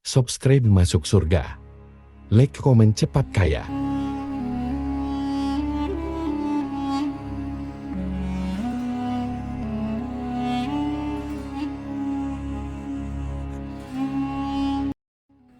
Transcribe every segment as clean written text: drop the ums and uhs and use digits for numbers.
Subscribe masuk surga. Like, komen cepat kaya.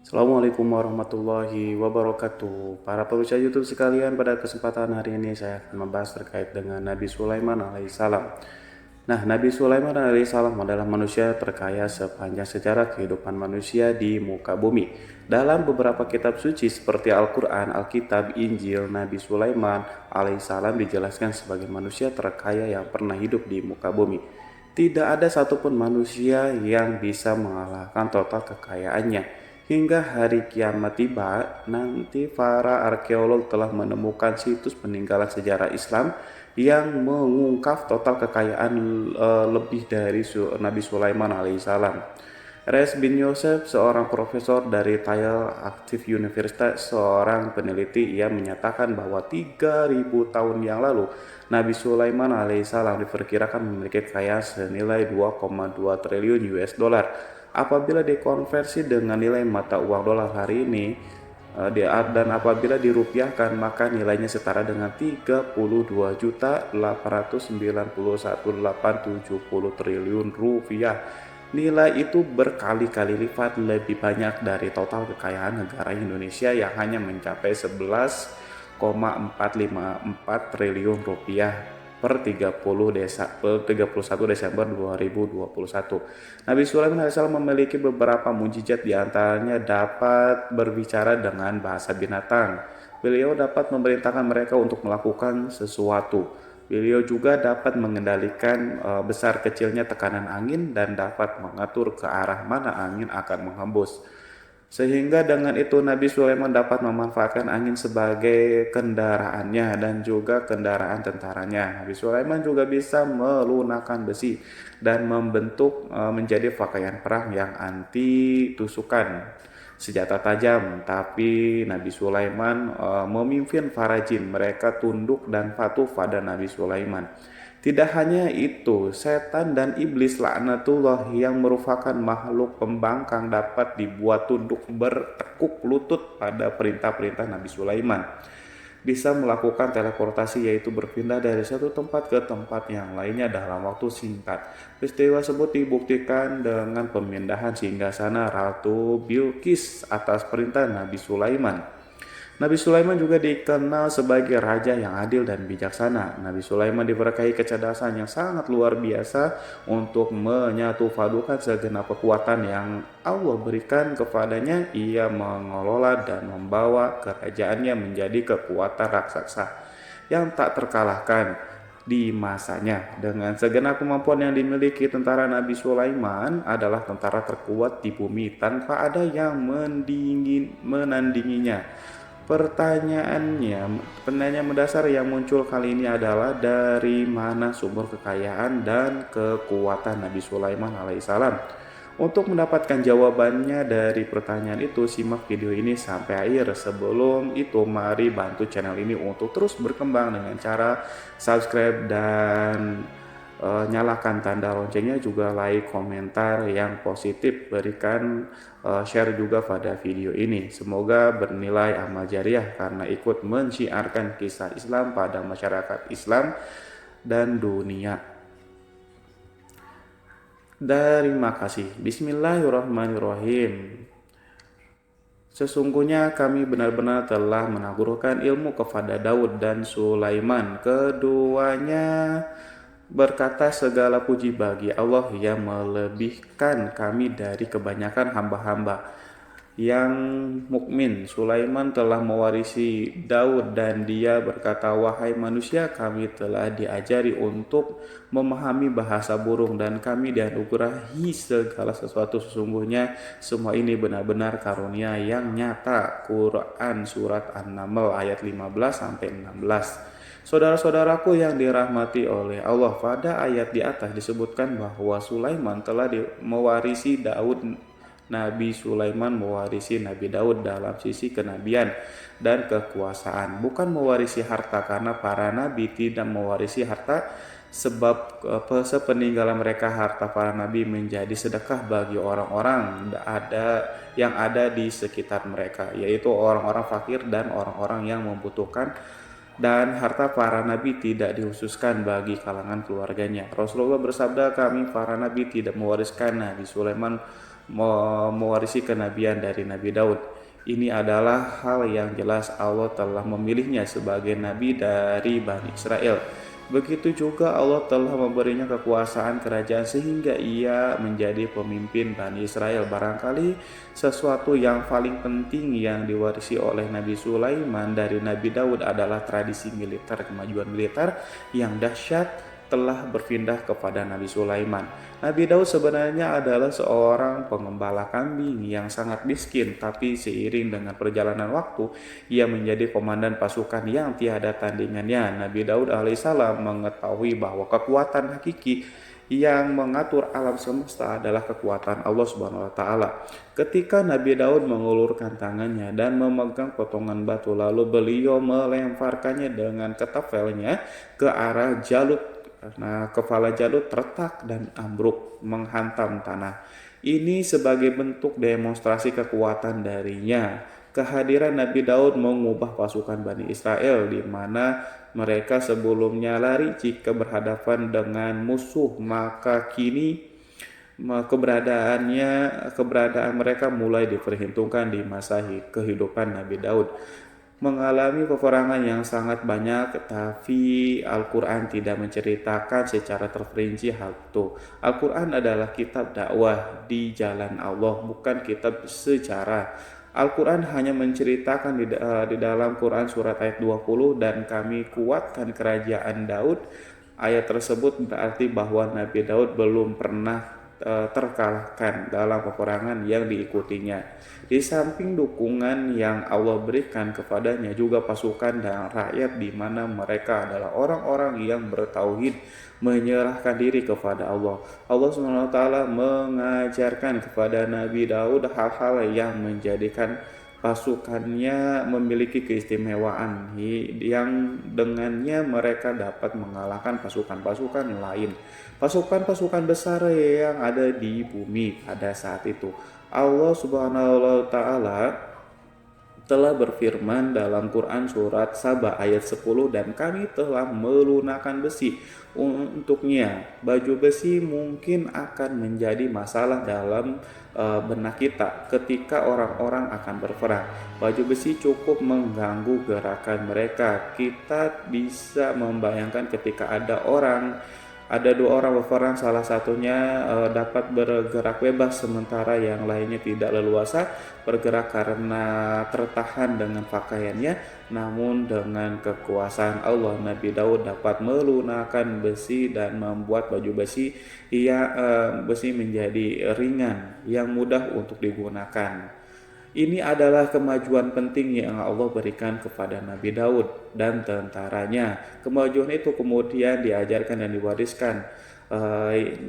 Assalamualaikum warahmatullahi wabarakatuh. Para pemirsa YouTube sekalian, pada kesempatan hari ini saya akan membahas terkait dengan Nabi Sulaiman alaihissalam. Nah, Nabi Sulaiman alaihissalam adalah manusia terkaya sepanjang sejarah kehidupan manusia di muka bumi. Dalam beberapa kitab suci seperti Al-Quran, Alkitab, Injil, Nabi Sulaiman alaihissalam dijelaskan sebagai manusia terkaya yang pernah hidup di muka bumi. Tidak ada satupun manusia yang bisa mengalahkan total kekayaannya. Hingga hari kiamat tiba, nanti para arkeolog telah menemukan situs peninggalan sejarah Islam yang mengungkap total kekayaan lebih dari Nabi Sulaiman alaihissalam. Reis bin Yosef, seorang profesor dari Tel Aviv University, seorang peneliti, ia menyatakan bahwa 3000 tahun yang lalu Nabi Sulaiman alaihissalam diperkirakan memiliki kekayaan senilai 2,2 triliun US dollar. Apabila dikonversi dengan nilai mata uang dolar hari ini dan apabila dirupiahkan, maka nilainya setara dengan 32.891.870 triliun rupiah. Nilai itu berkali-kali lipat lebih banyak dari total kekayaan negara Indonesia yang hanya mencapai 11,454 triliun rupiah per 31 Desember 2021. Nabi Sulaiman AS memiliki beberapa mujizat, diantaranya dapat berbicara dengan bahasa binatang. Beliau dapat memerintahkan mereka untuk melakukan sesuatu. Beliau juga dapat mengendalikan besar kecilnya tekanan angin dan dapat mengatur ke arah mana angin akan menghembus. Sehingga dengan itu Nabi Sulaiman dapat memanfaatkan angin sebagai kendaraannya dan juga kendaraan tentaranya. Nabi Sulaiman juga bisa melunakkan besi dan membentuk menjadi pakaian perang yang anti tusukan, senjata tajam. Tapi Nabi Sulaiman memimpin para jin, mereka tunduk dan patuh pada Nabi Sulaiman. Tidak hanya itu, setan dan iblis laknatullah yang merupakan makhluk pembangkang dapat dibuat tunduk bertekuk lutut pada perintah-perintah Nabi Sulaiman. Bisa melakukan teleportasi, yaitu berpindah dari satu tempat ke tempat yang lainnya dalam waktu singkat. Peristiwa tersebut dibuktikan dengan pemindahan singgasana Ratu Bilqis atas perintah Nabi Sulaiman. Nabi Sulaiman juga dikenal sebagai raja yang adil dan bijaksana. Nabi Sulaiman diberkahi kecerdasan yang sangat luar biasa untuk menyatupadukan segenap kekuatan yang Allah berikan kepadanya. Ia mengelola dan membawa kerajaannya menjadi kekuatan raksasa yang tak terkalahkan di masanya. Dengan segenap kemampuan yang dimiliki, tentara Nabi Sulaiman adalah tentara terkuat di bumi tanpa ada yang menandinginya. Pertanyaan mendasar yang muncul kali ini adalah dari mana sumber kekayaan dan kekuatan Nabi Sulaiman alaihissalam? Untuk mendapatkan jawabannya dari pertanyaan itu, simak video ini sampai akhir. Sebelum itu, mari bantu channel ini untuk terus berkembang dengan cara subscribe dan nyalakan tanda loncengnya, juga like, komentar yang positif, berikan share juga pada video ini. Semoga bernilai amal jariah karena ikut mensiarkan kisah Islam pada masyarakat Islam dan dunia. Terima kasih. Bismillahirrahmanirrahim. Sesungguhnya kami benar-benar telah menaburkan ilmu kepada Daud dan Sulaiman. Keduanya berkata, segala puji bagi Allah yang melebihkan kami dari kebanyakan hamba-hamba yang mukmin. Sulaiman telah mewarisi Daud dan dia berkata, wahai manusia, kami telah diajari untuk memahami bahasa burung dan kami dianugerahi segala sesuatu. Sesungguhnya semua ini benar-benar karunia yang nyata. Quran Surat An-Naml ayat 15-16. Saudara-saudaraku yang dirahmati oleh Allah, pada ayat di atas disebutkan bahwa Sulaiman telah mewarisi Daud. Nabi Sulaiman mewarisi Nabi Daud dalam sisi kenabian dan kekuasaan, bukan mewarisi harta, karena para nabi tidak mewarisi harta. sebab sepeninggalan mereka harta para nabi menjadi sedekah bagi orang-orang yang ada di sekitar mereka, yaitu orang-orang fakir dan orang-orang yang membutuhkan, dan harta para nabi tidak dikhususkan bagi kalangan keluarganya. Rasulullah bersabda, kami para nabi tidak mewariskan. Nabi Sulaiman mewarisi kenabian dari Nabi Daud. Ini adalah hal yang jelas Allah telah memilihnya sebagai nabi dari Bani Israel. Begitu juga Allah telah memberinya kekuasaan kerajaan sehingga ia menjadi pemimpin Bani Israel. Barangkali sesuatu yang paling penting yang diwarisi oleh Nabi Sulaiman dari Nabi Daud adalah tradisi militer. Kemajuan militer yang dahsyat telah berpindah kepada Nabi Sulaiman. Nabi Daud sebenarnya adalah seorang pengembala kambing yang sangat miskin, tapi seiring dengan perjalanan waktu, ia menjadi komandan pasukan yang tiada tandingannya. Nabi Daud alaihissalam mengetahui bahwa kekuatan hakiki yang mengatur alam semesta adalah kekuatan Allah Subhanahu wa taala. Ketika Nabi Daud mengulurkan tangannya dan memegang potongan batu, lalu beliau melemparkannya dengan ketapelnya ke arah Jalut. Nah, kepala Jalut retak dan ambruk menghantam tanah. Ini sebagai bentuk demonstrasi kekuatan darinya. Kehadiran Nabi Daud mengubah pasukan Bani Israel di mana mereka sebelumnya lari jika berhadapan dengan musuh, maka kini keberadaan mereka mulai diperhitungkan di masa kehidupan Nabi Daud. Mengalami peperangan yang sangat banyak, tapi Al-Quran tidak menceritakan secara terperinci hal itu. Al-Quran adalah kitab dakwah di jalan Allah, bukan kitab sejarah. Al-Quran hanya menceritakan di dalam Quran surat ayat 20, dan kami kuatkan kerajaan Daud. Ayat tersebut berarti bahwa Nabi Daud belum pernah terkalahkan dalam peperangan yang diikutinya. Di samping dukungan yang Allah berikan kepadanya, juga pasukan dan rakyat di mana mereka adalah orang-orang yang bertauhid, menyerahkan diri kepada Allah. Allah SWT mengajarkan kepada Nabi Daud hal-hal yang menjadikan pasukannya memiliki keistimewaan yang dengannya mereka dapat mengalahkan pasukan-pasukan lain, pasukan-pasukan besar yang ada di bumi pada saat itu. Allah Subhanahu wa taala telah berfirman dalam Quran surat Saba ayat 10, dan kami telah melunakkan besi untuknya. Baju besi mungkin akan menjadi masalah dalam benak kita ketika orang-orang akan berperang. Baju besi cukup mengganggu gerakan mereka. Kita bisa membayangkan ketika ada dua orang berperang, salah satunya dapat bergerak bebas sementara yang lainnya tidak leluasa bergerak karena tertahan dengan pakaiannya. Namun dengan kekuasaan Allah, Nabi Daud dapat melunakkan besi dan membuat baju besi menjadi ringan yang mudah untuk digunakan. Ini adalah kemajuan penting yang Allah berikan kepada Nabi Daud dan tentaranya. Kemajuan itu kemudian diajarkan dan diwariskan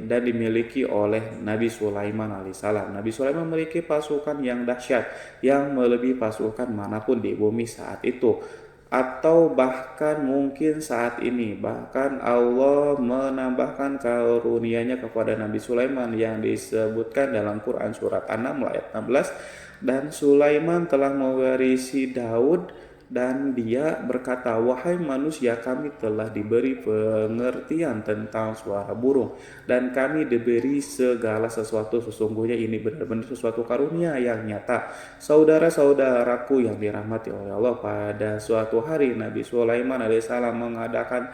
dan dimiliki oleh Nabi Sulaiman alaihissalam. Nabi Sulaiman memiliki pasukan yang dahsyat yang melebihi pasukan manapun di bumi saat itu, atau bahkan mungkin saat ini. Bahkan Allah menambahkan karunia-Nya kepada Nabi Sulaiman yang disebutkan dalam Quran surat An-Naml ayat 16. Dan Sulaiman telah mewarisi Daud, dan dia berkata, wahai manusia, kami telah diberi pengertian tentang suara burung, dan kami diberi segala sesuatu. Sesungguhnya ini benar-benar sesuatu karunia yang nyata. Saudara-saudaraku yang dirahmati oleh Allah, pada suatu hari Nabi Sulaiman alaihissalam mengangkat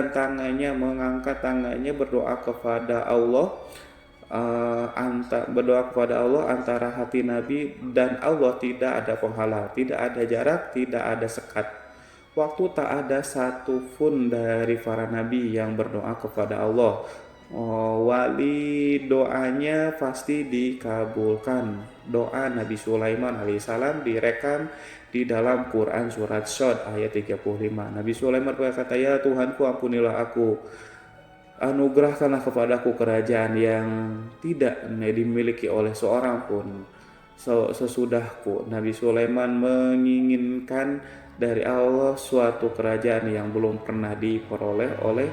tangannya berdoa kepada Allah. Berdoa kepada Allah antara hati Nabi dan Allah tidak ada penghalang, tidak ada jarak, tidak ada sekat. Waktu tak ada satu pun dari para nabi yang berdoa kepada Allah. Wali doanya pasti dikabulkan. Doa Nabi Sulaiman alaihissalam direkam di dalam Quran surat Shad ayat 35. Nabi Sulaiman berkata, ya Tuhanku, ampunilah aku, anugerahkanlah kepadaku kerajaan yang tidak dimiliki oleh seorang pun sesudahku. Nabi Sulaiman menginginkan dari Allah suatu kerajaan yang belum pernah diperoleh oleh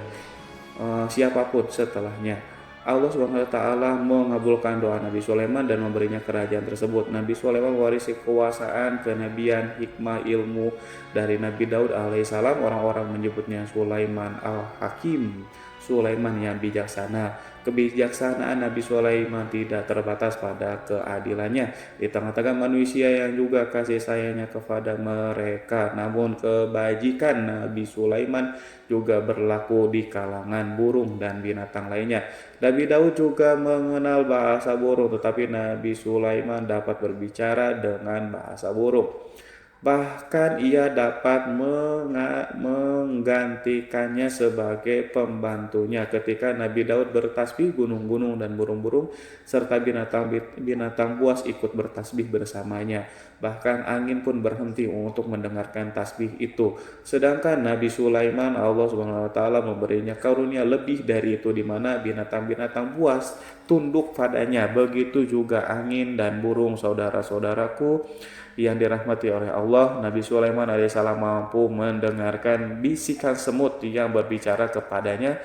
siapapun setelahnya. Allah Subhanahu wa taala mengabulkan doa Nabi Sulaiman dan memberinya kerajaan tersebut. Nabi Sulaiman mewarisi kekuasaan, kenabian, hikmah, ilmu dari Nabi Daud alaihissalam. Orang-orang menyebutnya Sulaiman al-Hakim, Sulaiman yang bijaksana. Kebijaksanaan Nabi Sulaiman tidak terbatas pada keadilannya di tengah-tengah manusia yang juga kasih sayangnya kepada mereka. Namun kebajikan Nabi Sulaiman juga berlaku di kalangan burung dan binatang lainnya. Nabi Daud juga mengenal bahasa burung, tetapi Nabi Sulaiman dapat berbicara dengan bahasa burung. Bahkan ia dapat menggantikannya sebagai pembantunya ketika Nabi Daud bertasbih, gunung-gunung dan burung-burung serta binatang buas ikut bertasbih bersamanya. Bahkan angin pun berhenti untuk mendengarkan tasbih itu. Sedangkan Nabi Sulaiman, Allah Subhanahu wa taala memberinya karunia lebih dari itu, di mana binatang-binatang buas tunduk padanya. Begitu juga angin dan burung. Saudara-saudaraku yang dirahmati oleh Allah, Nabi Sulaiman alaihissalam mampu mendengarkan bisikan semut yang berbicara kepadanya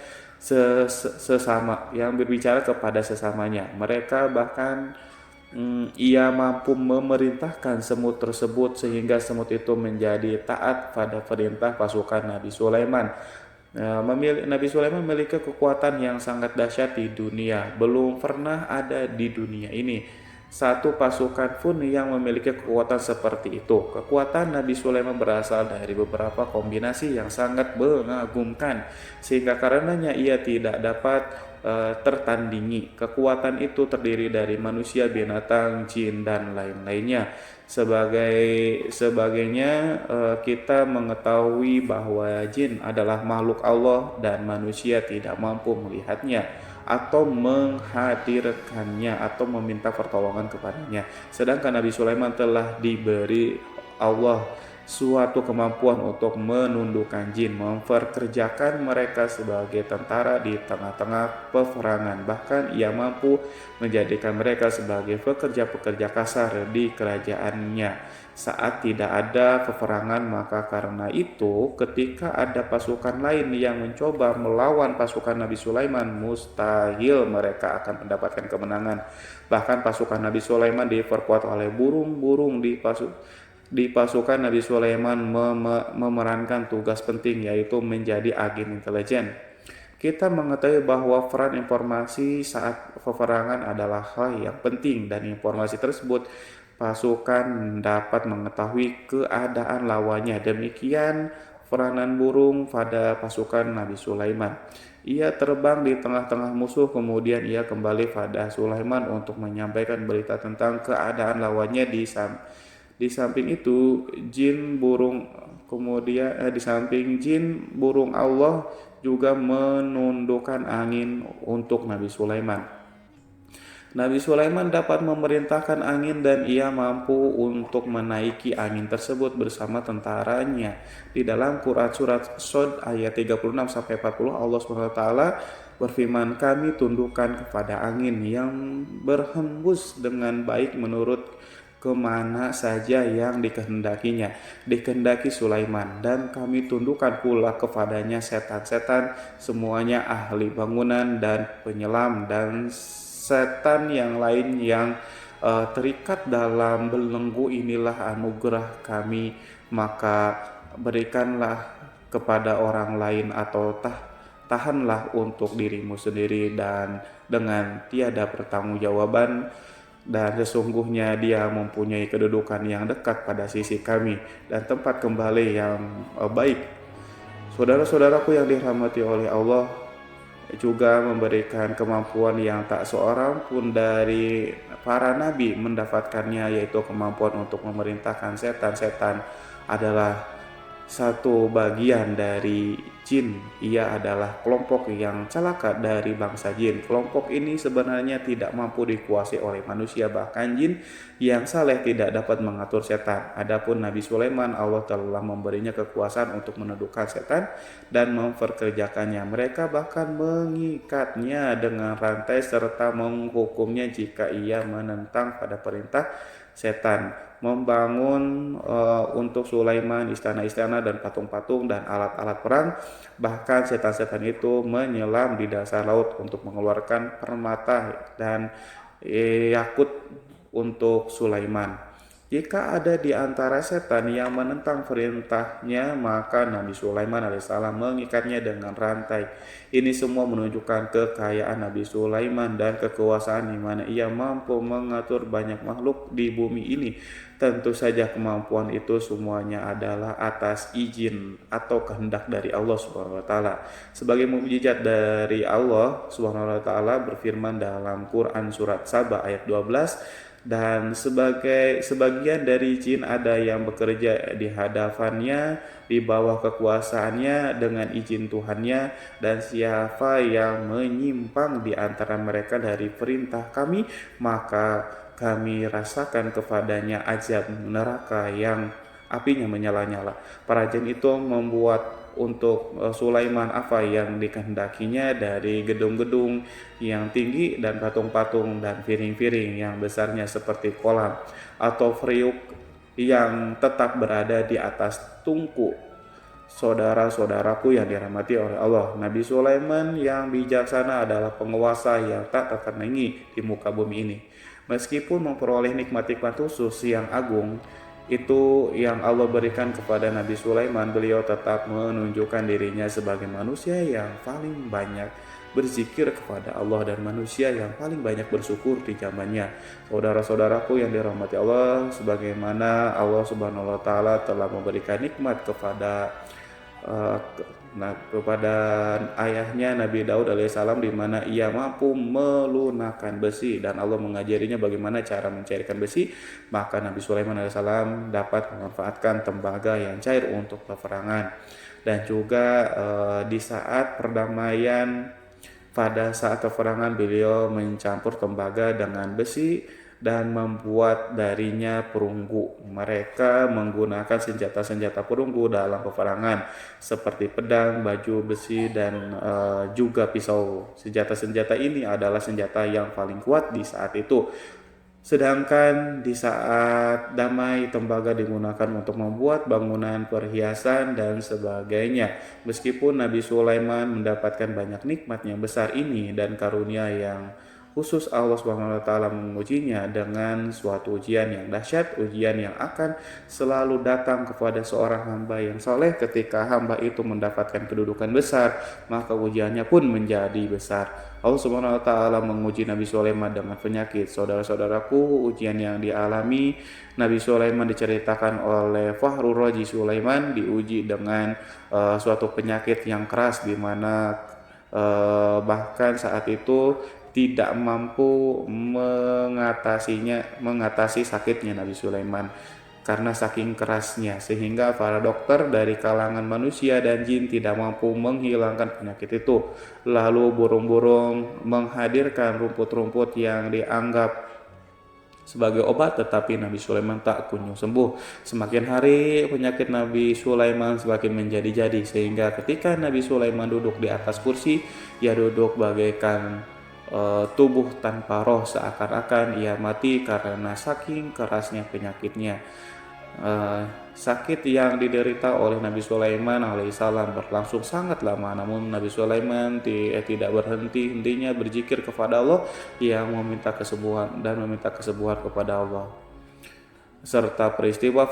kepada sesamanya. Mereka bahkan ia mampu memerintahkan semut tersebut sehingga semut itu menjadi taat pada perintah pasukan Nabi Sulaiman. Nabi Sulaiman memiliki kekuatan yang sangat dahsyat di dunia. Belum pernah ada di dunia ini satu pasukan pun yang memiliki kekuatan seperti itu. Kekuatan Nabi Sulaiman berasal dari beberapa kombinasi yang sangat mengagumkan, sehingga karenanya ia tidak dapat tertandingi. Kekuatan itu terdiri dari manusia, binatang, jin, dan lain-lainnya. Sebagainya kita mengetahui bahwa jin adalah makhluk Allah dan manusia tidak mampu melihatnya atau menghadirkannya atau meminta pertolongan kepadanya. Sedangkan Nabi Sulaiman telah diberi Allah suatu kemampuan untuk menundukkan jin, memperkerjakan mereka sebagai tentara di tengah-tengah peperangan. Bahkan ia mampu menjadikan mereka sebagai pekerja-pekerja kasar di kerajaannya saat tidak ada peperangan. Maka karena itu ketika ada pasukan lain yang mencoba melawan pasukan Nabi Sulaiman, mustahil mereka akan mendapatkan kemenangan. Bahkan pasukan Nabi Sulaiman diperkuat oleh burung-burung. Di pasukan Nabi Sulaiman memerankan tugas penting, yaitu menjadi agen intelijen. Kita mengetahui bahwa peran informasi saat peperangan adalah hal yang penting, dan informasi tersebut pasukan dapat mengetahui keadaan lawannya. Demikian peranan burung pada pasukan Nabi Sulaiman. Ia terbang di tengah-tengah musuh, kemudian ia kembali pada Sulaiman untuk menyampaikan berita tentang keadaan lawannya. Di samping itu, di samping jin, burung Allah juga menundukkan angin untuk Nabi Sulaiman. Nabi Sulaiman dapat memerintahkan angin dan ia mampu untuk menaiki angin tersebut bersama tentaranya. Di dalam Quran surat Shad ayat 36-40 Allah SWT berfirman, "Kami tundukkan kepada angin yang berhembus dengan baik menurut kemana saja yang dikehendaki Sulaiman, dan kami tundukkan pula kepadanya setan-setan, semuanya ahli bangunan dan penyelam, dan setan yang lain yang terikat dalam belenggu. Inilah anugerah kami, maka berikanlah kepada orang lain atau tahanlah untuk dirimu sendiri dan dengan tiada pertanggungjawaban, dan sesungguhnya dia mempunyai kedudukan yang dekat pada sisi kami dan tempat kembali yang baik." Saudara-saudaraku yang dirahmati oleh Allah, juga memberikan kemampuan yang tak seorang pun dari para nabi mendapatkannya, yaitu kemampuan untuk memerintahkan setan. Setan adalah satu bagian dari jin. Ia adalah kelompok yang celaka dari bangsa jin. Kelompok ini sebenarnya tidak mampu dikuasai oleh manusia, bahkan jin yang saleh tidak dapat mengatur setan. Adapun Nabi Sulaiman, Allah telah memberinya kekuasaan untuk menundukkan setan dan memperkerjakannya. Mereka bahkan mengikatnya dengan rantai serta menghukumnya jika ia menentang pada perintah setan. Membangun untuk Sulaiman istana-istana dan patung-patung dan alat-alat perang. Bahkan setan-setan itu menyelam di dasar laut untuk mengeluarkan permata dan yakut untuk Sulaiman. Jika ada di antara setan yang menentang perintahnya, maka Nabi Sulaiman alaihissalam mengikatnya dengan rantai. Ini semua menunjukkan kekayaan Nabi Sulaiman dan kekuasaan di mana ia mampu mengatur banyak makhluk di bumi ini. Tentu saja kemampuan itu semuanya adalah atas izin atau kehendak dari Allah Subhanahu wa taala. Sebagai mukjizat dari Allah Subhanahu wa taala berfirman dalam Quran surat Saba ayat 12, dan sebagian dari jin ada yang bekerja di hadapannya di bawah kekuasaannya dengan izin Tuhannya, dan siapa yang menyimpang di antara mereka dari perintah kami, maka kami rasakan kepadanya azab neraka yang apinya menyala-nyala. Para jin itu membuat untuk Sulaiman apa yang dikehendakinya dari gedung-gedung yang tinggi dan patung-patung dan piring-piring yang besarnya seperti kolam atau periuk yang tetap berada di atas tungku. Saudara-saudaraku yang dirahmati oleh Allah, Nabi Sulaiman yang bijaksana adalah penguasa yang tak tertandingi di muka bumi ini. Meskipun memperoleh nikmat-nikmat khusus yang agung itu yang Allah berikan kepada Nabi Sulaiman, beliau tetap menunjukkan dirinya sebagai manusia yang paling banyak berzikir kepada Allah dan manusia yang paling banyak bersyukur di zamannya. Saudara-saudaraku yang dirahmati Allah, sebagaimana Allah Subhanahu wa taala telah memberikan nikmat kepada kepada ayahnya Nabi Daud alaihissalam, di mana ia mampu melunakkan besi dan Allah mengajarinya bagaimana cara mencairkan besi, maka Nabi Sulaiman alaihissalam dapat memanfaatkan tembaga yang cair untuk peperangan. Dan juga di saat perdamaian, pada saat peperangan beliau mencampur tembaga dengan besi dan membuat darinya perunggu. Mereka menggunakan senjata-senjata perunggu dalam peperangan seperti pedang, baju besi, dan juga pisau. Senjata-senjata ini adalah senjata yang paling kuat di saat itu. Sedangkan di saat damai, tembaga digunakan untuk membuat bangunan, perhiasan, dan sebagainya. Meskipun Nabi Sulaiman mendapatkan banyak nikmat yang besar ini dan karunia yang khusus, Allah Subhanahu wa taala mengujinya dengan suatu ujian yang dahsyat, ujian yang akan selalu datang kepada seorang hamba yang soleh. Ketika hamba itu mendapatkan kedudukan besar, maka ujiannya pun menjadi besar. Allah Subhanahu wa taala menguji Nabi Sulaiman dengan penyakit. Saudara-saudaraku, ujian yang dialami Nabi Sulaiman diceritakan oleh Fakhrur Razi Sulaiman, diuji dengan suatu penyakit yang keras, di mana bahkan saat itu tidak mampu mengatasi sakitnya Nabi Sulaiman karena saking kerasnya, sehingga para dokter dari kalangan manusia dan jin tidak mampu menghilangkan penyakit itu. Lalu burung-burung menghadirkan rumput-rumput yang dianggap sebagai obat, tetapi Nabi Sulaiman tak kunjung sembuh. Semakin hari penyakit Nabi Sulaiman semakin menjadi-jadi, sehingga ketika Nabi Sulaiman duduk di atas kursi, ia duduk bagaikan tubuh tanpa roh, seakan-akan ia mati karena saking kerasnya penyakitnya. Sakit yang diderita oleh Nabi Sulaiman alaihissalam berlangsung sangat lama, namun Nabi Sulaiman tidak berhenti-hentinya berzikir kepada Allah yang meminta kesembuhan kepada Allah. Serta peristiwa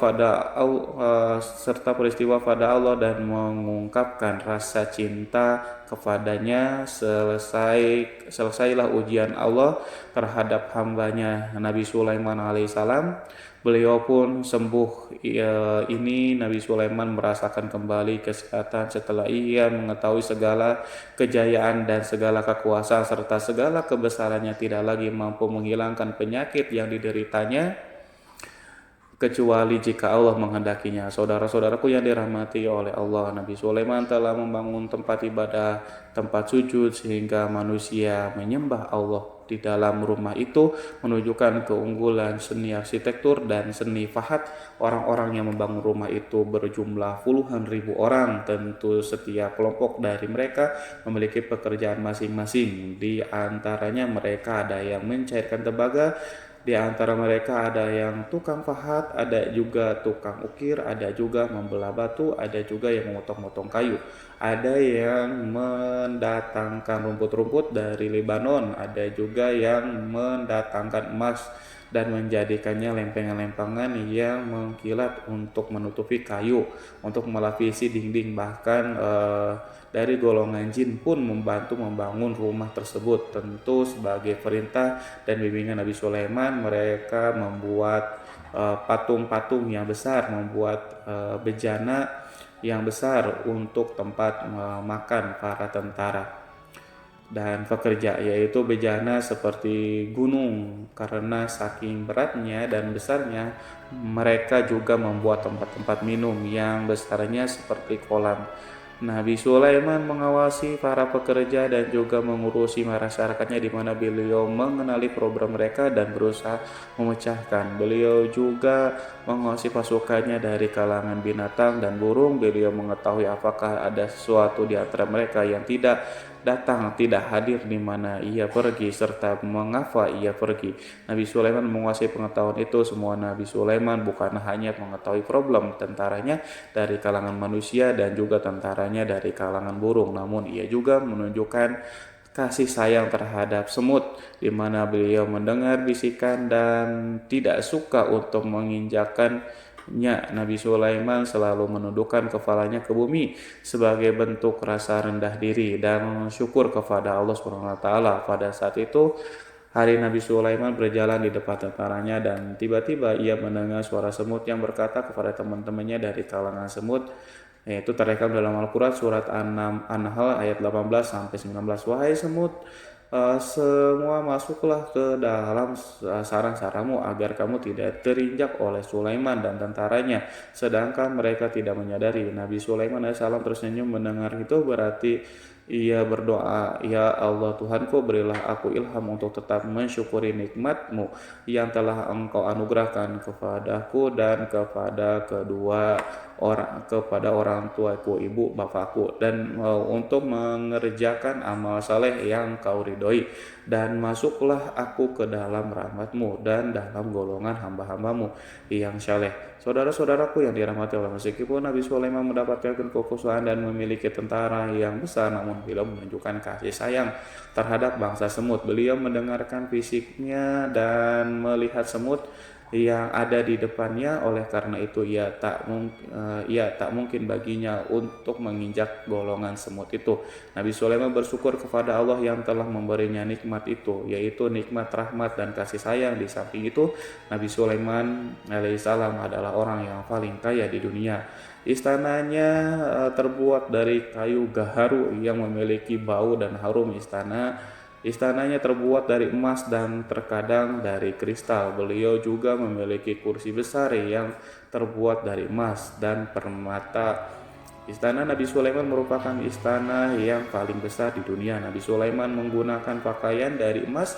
pada Allah dan mengungkapkan rasa cinta kepadanya. Selesailah ujian Allah terhadap hambanya Nabi Sulaiman alaihissalam. Beliau pun sembuh. Ini Nabi Sulaiman merasakan kembali kesehatan setelah ia mengetahui segala kejayaan dan segala kekuasaan serta segala kebesarannya tidak lagi mampu menghilangkan penyakit yang dideritanya. kecuali jika Allah menghendakinya. Saudara-saudaraku yang dirahmati oleh Allah, Nabi Sulaiman telah membangun tempat ibadah, tempat sujud sehingga manusia menyembah Allah di dalam rumah itu, menunjukkan keunggulan seni arsitektur dan seni fahat. Orang-orang yang membangun rumah itu berjumlah puluhan ribu orang. Tentu setiap kelompok dari mereka memiliki pekerjaan masing-masing. Di antaranya mereka ada yang mencairkan tembaga, di antara mereka ada yang tukang pahat, ada juga tukang ukir, ada juga membelah batu, ada juga yang memotong-motong kayu, ada yang mendatangkan rumput-rumput dari Lebanon, ada juga yang mendatangkan emas dan menjadikannya lempengan-lempengan yang mengkilat untuk menutupi kayu, untuk melapisi dinding. Bahkan dari golongan jin pun membantu membangun rumah tersebut. Tentu sebagai perintah dan bimbingan Nabi Sulaiman, mereka membuat patung-patung yang besar, membuat bejana yang besar untuk tempat makan para tentara dan pekerja, yaitu bejana seperti gunung. Karena saking beratnya dan besarnya, mereka juga membuat tempat-tempat minum yang besarnya seperti kolam. Nabi Sulaiman mengawasi para pekerja dan juga mengurusi masyarakatnya, di mana beliau mengenali program mereka dan berusaha memecahkan. Beliau juga mengawasi pasukannya dari kalangan binatang dan burung. Beliau mengetahui apakah ada sesuatu di antara mereka yang tidak datang, tidak hadir, di mana ia pergi, serta mengapa ia pergi. Nabi Sulaiman menguasai pengetahuan itu. Semua Nabi Sulaiman bukan hanya mengetahui problem tentaranya dari kalangan manusia dan juga tentaranya dari kalangan burung, namun ia juga menunjukkan kasih sayang terhadap semut, di mana beliau mendengar bisikan dan tidak suka untuk menginjakkan. Nabi Sulaiman selalu menundukkan kepalanya ke bumi sebagai bentuk rasa rendah diri dan syukur kepada Allah Subhanahu wa taala. Pada saat itu, hari Nabi Sulaiman berjalan di depan tentaranya dan tiba-tiba ia mendengar suara semut yang berkata kepada teman-temannya dari kalangan semut, yaitu terekam dalam Al-Quran surat An-Nahl ayat 18 sampai 19. Wahai semut, semua masuklah ke dalam sarang-sarangmu agar kamu tidak terinjak oleh Sulaiman dan tentaranya, sedangkan mereka tidak menyadari. Nabi Sulaiman alaihissalam tersenyum mendengar itu, berarti ia berdoa, ya Allah Tuhanku, berilah aku ilham untuk tetap mensyukuri nikmat-Mu yang telah Engkau anugerahkan kepadaku dan kepada orang tuaku, ibu bapakku, dan untuk mengerjakan amal saleh yang Kau ridhoi, dan masuklah aku ke dalam rahmat-Mu dan dalam golongan hamba-hamba-Mu yang saleh. Saudara-saudaraku yang dirahmati Allah, meskipun Nabi Sulaiman mendapatkan kekuasaan dan memiliki tentara yang besar, namun beliau menunjukkan kasih sayang terhadap bangsa semut. Beliau mendengarkan fisiknya dan melihat semut yang ada di depannya. Oleh karena itu ia tak mungkin baginya untuk menginjak golongan semut itu. Nabi Sulaiman bersyukur kepada Allah yang telah memberinya nikmat itu, yaitu nikmat rahmat dan kasih sayang. Di samping itu, Nabi Sulaiman alaihissalam adalah orang yang paling kaya di dunia. Istananya terbuat dari kayu gaharu yang memiliki bau dan harum. Istananya terbuat dari emas dan terkadang dari kristal. Beliau juga memiliki kursi besar yang terbuat dari emas dan permata. Istana Nabi Sulaiman merupakan istana yang paling besar di dunia. Nabi Sulaiman menggunakan pakaian dari emas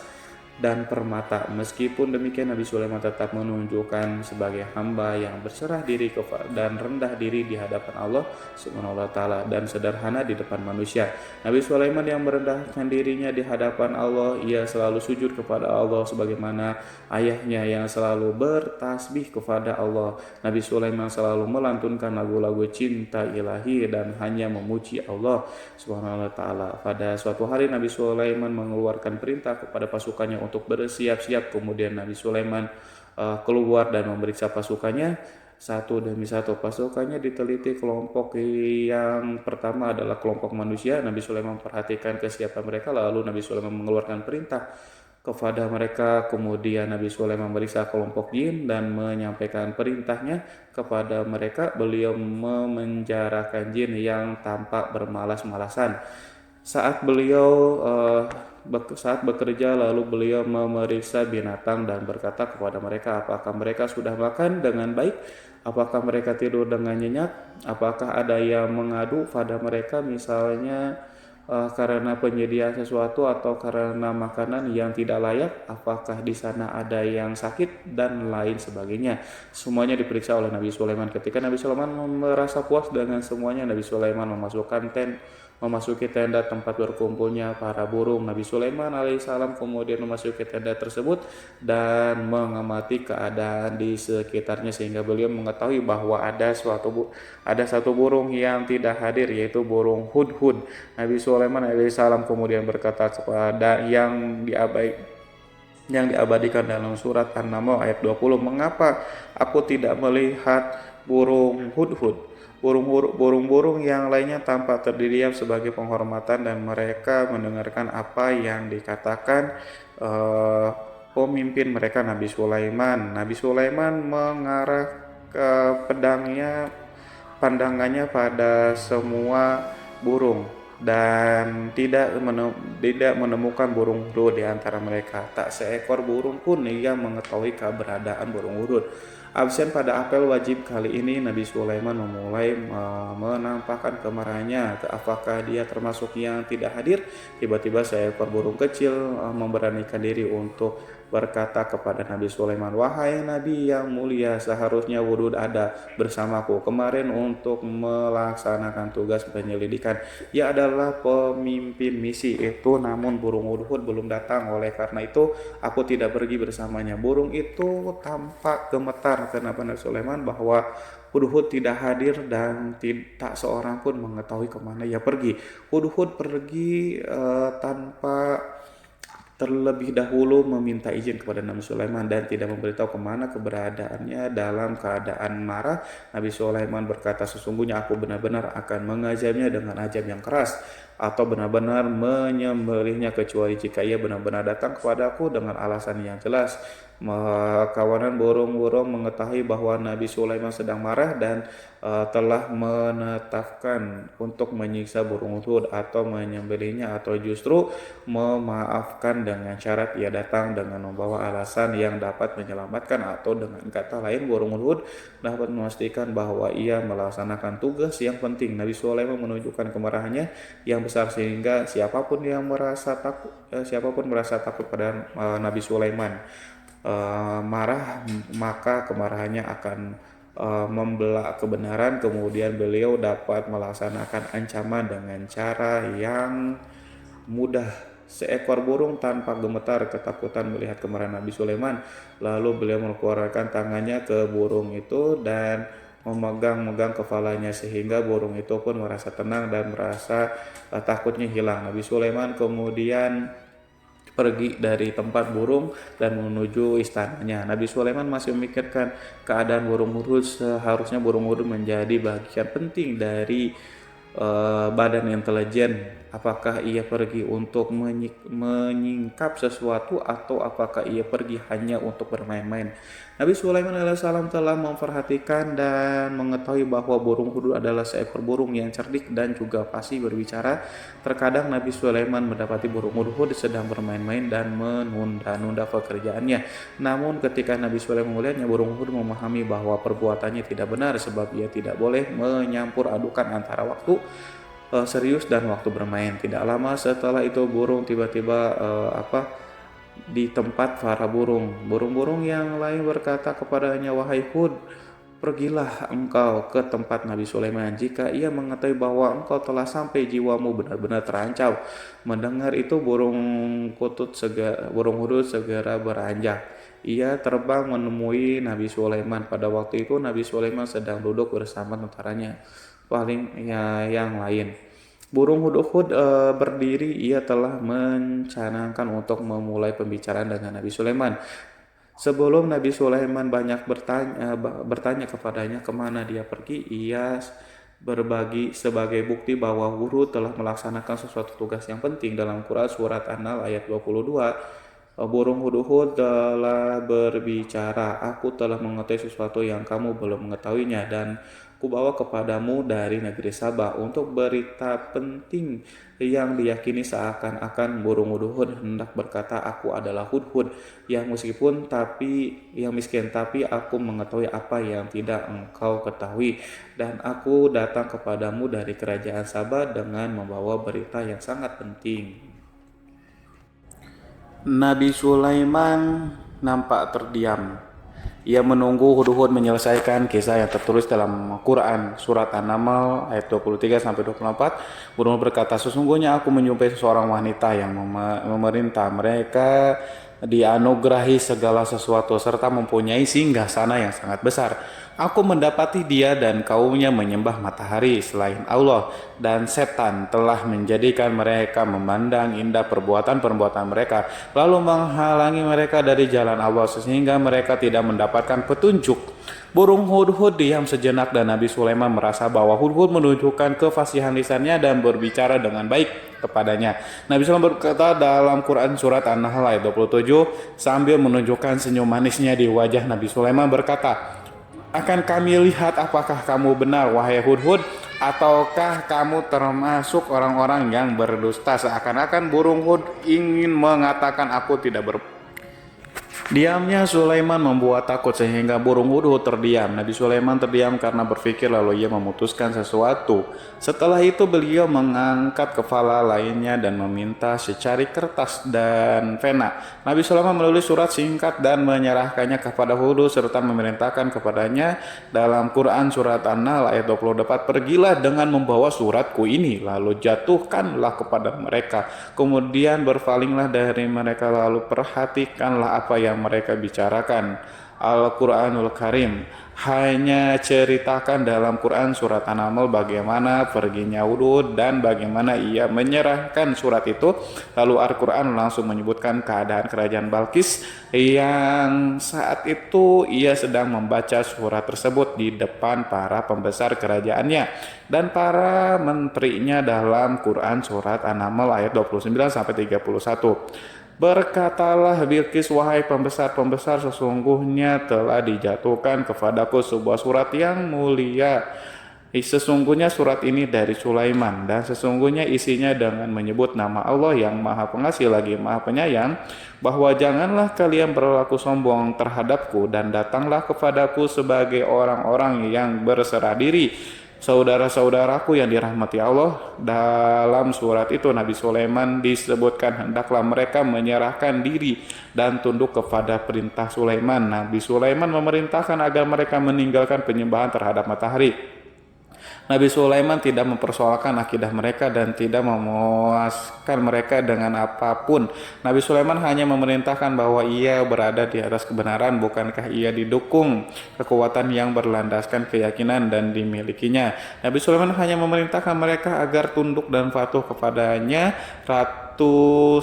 dan permata. Meskipun demikian, Nabi Sulaiman tetap menunjukkan sebagai hamba yang berserah diri dan rendah diri di hadapan Allah Subhanahu wa taala dan sederhana di depan manusia. Nabi Sulaiman yang merendahkan dirinya di hadapan Allah, ia selalu sujud kepada Allah sebagaimana ayahnya yang selalu bertasbih kepada Allah. Nabi Sulaiman selalu melantunkan lagu-lagu cinta ilahi dan hanya memuji Allah Subhanahu wa taala. Pada suatu hari Nabi Sulaiman mengeluarkan perintah kepada pasukannya untuk bersiap-siap. Kemudian Nabi Sulaiman keluar dan memeriksa pasukannya satu demi satu. Pasukannya diteliti. Kelompok yang pertama adalah kelompok manusia. Nabi Sulaiman memperhatikan kesiapan mereka, lalu Nabi Sulaiman mengeluarkan perintah kepada mereka. Kemudian Nabi Sulaiman memeriksa kelompok jin dan menyampaikan perintahnya kepada mereka. Beliau memenjarakan jin yang tampak bermalas-malasan. Saat beliau saat bekerja, lalu beliau memeriksa binatang dan berkata kepada mereka, apakah mereka sudah makan dengan baik? Apakah mereka tidur dengan nyenyak? Apakah ada yang mengadu pada mereka, misalnya karena penyediaan sesuatu atau karena makanan yang tidak layak? Apakah di sana ada yang sakit dan lain sebagainya? Semuanya diperiksa oleh Nabi Sulaiman. Ketika Nabi Sulaiman merasa puas dengan semuanya, Nabi Sulaiman memasuki tenda tempat berkumpulnya para burung. Nabi Sulaiman alaihissalam kemudian memasuki tenda tersebut dan mengamati keadaan di sekitarnya, sehingga beliau mengetahui bahwa ada satu burung yang tidak hadir, yaitu burung hudhud. Nabi Sulaiman alaihissalam kemudian berkata kepada yang diabadikan dalam surat An-Naml ayat 20, mengapa aku tidak melihat burung hudhud? Burung-burung yang lainnya tampak terdiam sebagai penghormatan, dan mereka mendengarkan apa yang dikatakan pemimpin mereka, Nabi Sulaiman. Nabi Sulaiman mengarah ke pandangannya pada semua burung dan tidak menemukan burung hudud di antara mereka. Tak seekor burung pun yang mengetahui keberadaan burung hudud. Absen pada apel wajib kali ini, Nabi Sulaiman memulai menampakkan kemarahannya. Apakah dia termasuk yang tidak hadir? Tiba-tiba seekor burung kecil memberanikan diri untuk berkata kepada Nabi Sulaiman, wahai Nabi yang mulia, seharusnya hudud ada bersamaku kemarin untuk melaksanakan tugas penyelidikan. Ia adalah pemimpin misi itu, namun burung hudhud belum datang. Oleh karena itu aku tidak pergi bersamanya. Burung itu tampak gemetar karena Nabi Sulaiman bahwa hudhud tidak hadir dan tak seorang pun mengetahui kemana ia pergi. Hudhud pergi tanpa terlebih dahulu meminta izin kepada Nabi Sulaiman dan tidak memberitahu kemana keberadaannya. Dalam keadaan marah, Nabi Sulaiman berkata, sesungguhnya aku benar-benar akan mengazabnya dengan azab yang keras, atau benar-benar menyembelihnya, kecuali jika ia benar-benar datang kepadaku dengan alasan yang jelas. Kawanan burung-burung mengetahui bahwa Nabi Sulaiman sedang marah dan telah menetapkan untuk menyiksa burung hudhud atau menyembelihnya, atau justru memaafkan dengan syarat ia datang dengan membawa alasan yang dapat menyelamatkan, atau dengan kata lain burung hudhud dapat memastikan bahwa ia melaksanakan tugas yang penting. Nabi Sulaiman menunjukkan kemarahannya yang besar sehingga siapapun merasa takut pada Nabi Sulaiman marah, maka kemarahannya akan membelah kebenaran. Kemudian beliau dapat melaksanakan ancaman dengan cara yang mudah. Seekor burung tanpa gemetar ketakutan melihat kemarahan Nabi Sulaiman, lalu beliau mengeluarkan tangannya ke burung itu dan memegang kepalanya, sehingga burung itu pun merasa tenang dan merasa takutnya hilang. Nabi Sulaiman kemudian pergi dari tempat burung dan menuju istananya. Nabi Sulaiman masih memikirkan keadaan burung hudhud. Seharusnya burung hudhud menjadi bagian penting dari badan intelijen. Apakah ia pergi untuk menyingkap sesuatu, atau apakah ia pergi hanya untuk bermain-main? Nabi Sulaiman alaihissalam telah memperhatikan dan mengetahui bahwa burung hudhud adalah seekor burung yang cerdik dan juga fasih berbicara. Terkadang Nabi Sulaiman mendapati burung hudhud sedang bermain-main dan menunda-nunda pekerjaannya. Namun ketika Nabi Sulaiman melihatnya, burung hudhud memahami bahwa perbuatannya tidak benar, sebab ia tidak boleh menyampur adukan antara waktu serius dan waktu bermain. Tidak lama setelah itu burung tiba-tiba di tempat para burung yang lain berkata kepadanya, wahai Hud, pergilah engkau ke tempat Nabi Sulaiman. Jika ia mengetahui bahwa engkau telah sampai, jiwamu benar-benar terancam. Mendengar itu burung hudhud segera beranjak. Ia terbang menemui Nabi Sulaiman. Pada waktu itu Nabi Sulaiman sedang duduk bersama tentaranya yang lain. Burung hudhud berdiri. Ia telah mencanangkan untuk memulai pembicaraan dengan Nabi Sulaiman. Sebelum Nabi Sulaiman banyak bertanya kepadanya kemana dia pergi, ia berbagi sebagai bukti bahwa hudhud telah melaksanakan sesuatu tugas yang penting. Dalam Quran surat An-Nahl ayat 22, burung hudhud telah berbicara, aku telah mengetahui sesuatu yang kamu belum mengetahuinya, dan kubawa kepadamu dari negeri Sabah untuk berita penting yang diyakini seakan-akan burung hudhud hendak berkata, aku adalah hudhud yang miskin, tapi aku mengetahui apa yang tidak engkau ketahui, dan aku datang kepadamu dari kerajaan Sabah dengan membawa berita yang sangat penting. Nabi Sulaiman nampak terdiam. Ia menunggu hudhud menyelesaikan kisah yang tertulis dalam Quran surat An-Naml ayat 23-24. Hudhud berkata, sesungguhnya aku menjumpai seseorang wanita yang memerintah mereka dianugerahi segala sesuatu serta mempunyai singgasana yang sangat besar. Aku mendapati dia dan kaumnya menyembah matahari selain Allah, dan setan telah menjadikan mereka memandang indah perbuatan-perbuatan mereka, lalu menghalangi mereka dari jalan Allah sehingga mereka tidak mendapatkan petunjuk. Burung hudhud diam sejenak dan Nabi Sulaiman merasa bahwa hudhud menunjukkan kefasihan lisannya dan berbicara dengan baik kepadanya. Nabi Sulaiman berkata dalam Quran surat An-Nahl ayat 27 sambil menunjukkan senyum manisnya di wajah Nabi Sulaiman berkata, akan kami lihat apakah kamu benar wahai hudhud, ataukah kamu termasuk orang-orang yang berdusta. Seakan-akan burung hud ingin mengatakan aku tidak Diamnya Sulaiman membuat takut sehingga burung hudhud terdiam. Nabi Sulaiman terdiam karena berpikir, lalu ia memutuskan sesuatu. Setelah itu beliau mengangkat kepala lainnya dan meminta secari kertas dan pena. Nabi Sulaiman menulis surat singkat dan menyerahkannya kepada hudhud serta memerintahkan kepadanya dalam Quran surat An-Nahl ayat 24, pergilah dengan membawa suratku ini, lalu jatuhkanlah kepada mereka, kemudian berpalinglah dari mereka, lalu perhatikanlah apa yang mereka bicarakan. Al-Quranul Karim hanya ceritakan dalam Quran surat An-Naml bagaimana perginya hudhud dan bagaimana ia menyerahkan surat itu. Lalu Al-Quran langsung menyebutkan keadaan kerajaan Balqis yang saat itu ia sedang membaca surat tersebut di depan para pembesar kerajaannya dan para menterinya dalam Quran surat An-Naml ayat 29-31. Berkatalah Bilqis, wahai pembesar-pembesar, sesungguhnya telah dijatuhkan kepadaku sebuah surat yang mulia. Sesungguhnya surat ini dari Sulaiman, dan sesungguhnya isinya dengan menyebut nama Allah yang Maha Pengasih lagi Maha Penyayang, bahwa janganlah kalian berlaku sombong terhadapku dan datanglah kepadaku sebagai orang-orang yang berserah diri. Saudara-saudaraku yang dirahmati Allah, dalam surat itu Nabi Sulaiman disebutkan hendaklah mereka menyerahkan diri dan tunduk kepada perintah Sulaiman. Nabi Sulaiman memerintahkan agar mereka meninggalkan penyembahan terhadap matahari. Nabi Sulaiman tidak mempersoalkan akidah mereka dan tidak memuaskan mereka dengan apapun. Nabi Sulaiman hanya memerintahkan bahwa ia berada di atas kebenaran, bukankah ia didukung kekuatan yang berlandaskan keyakinan dan dimilikinya. Nabi Sulaiman hanya memerintahkan mereka agar tunduk dan patuh kepadanya. Ratu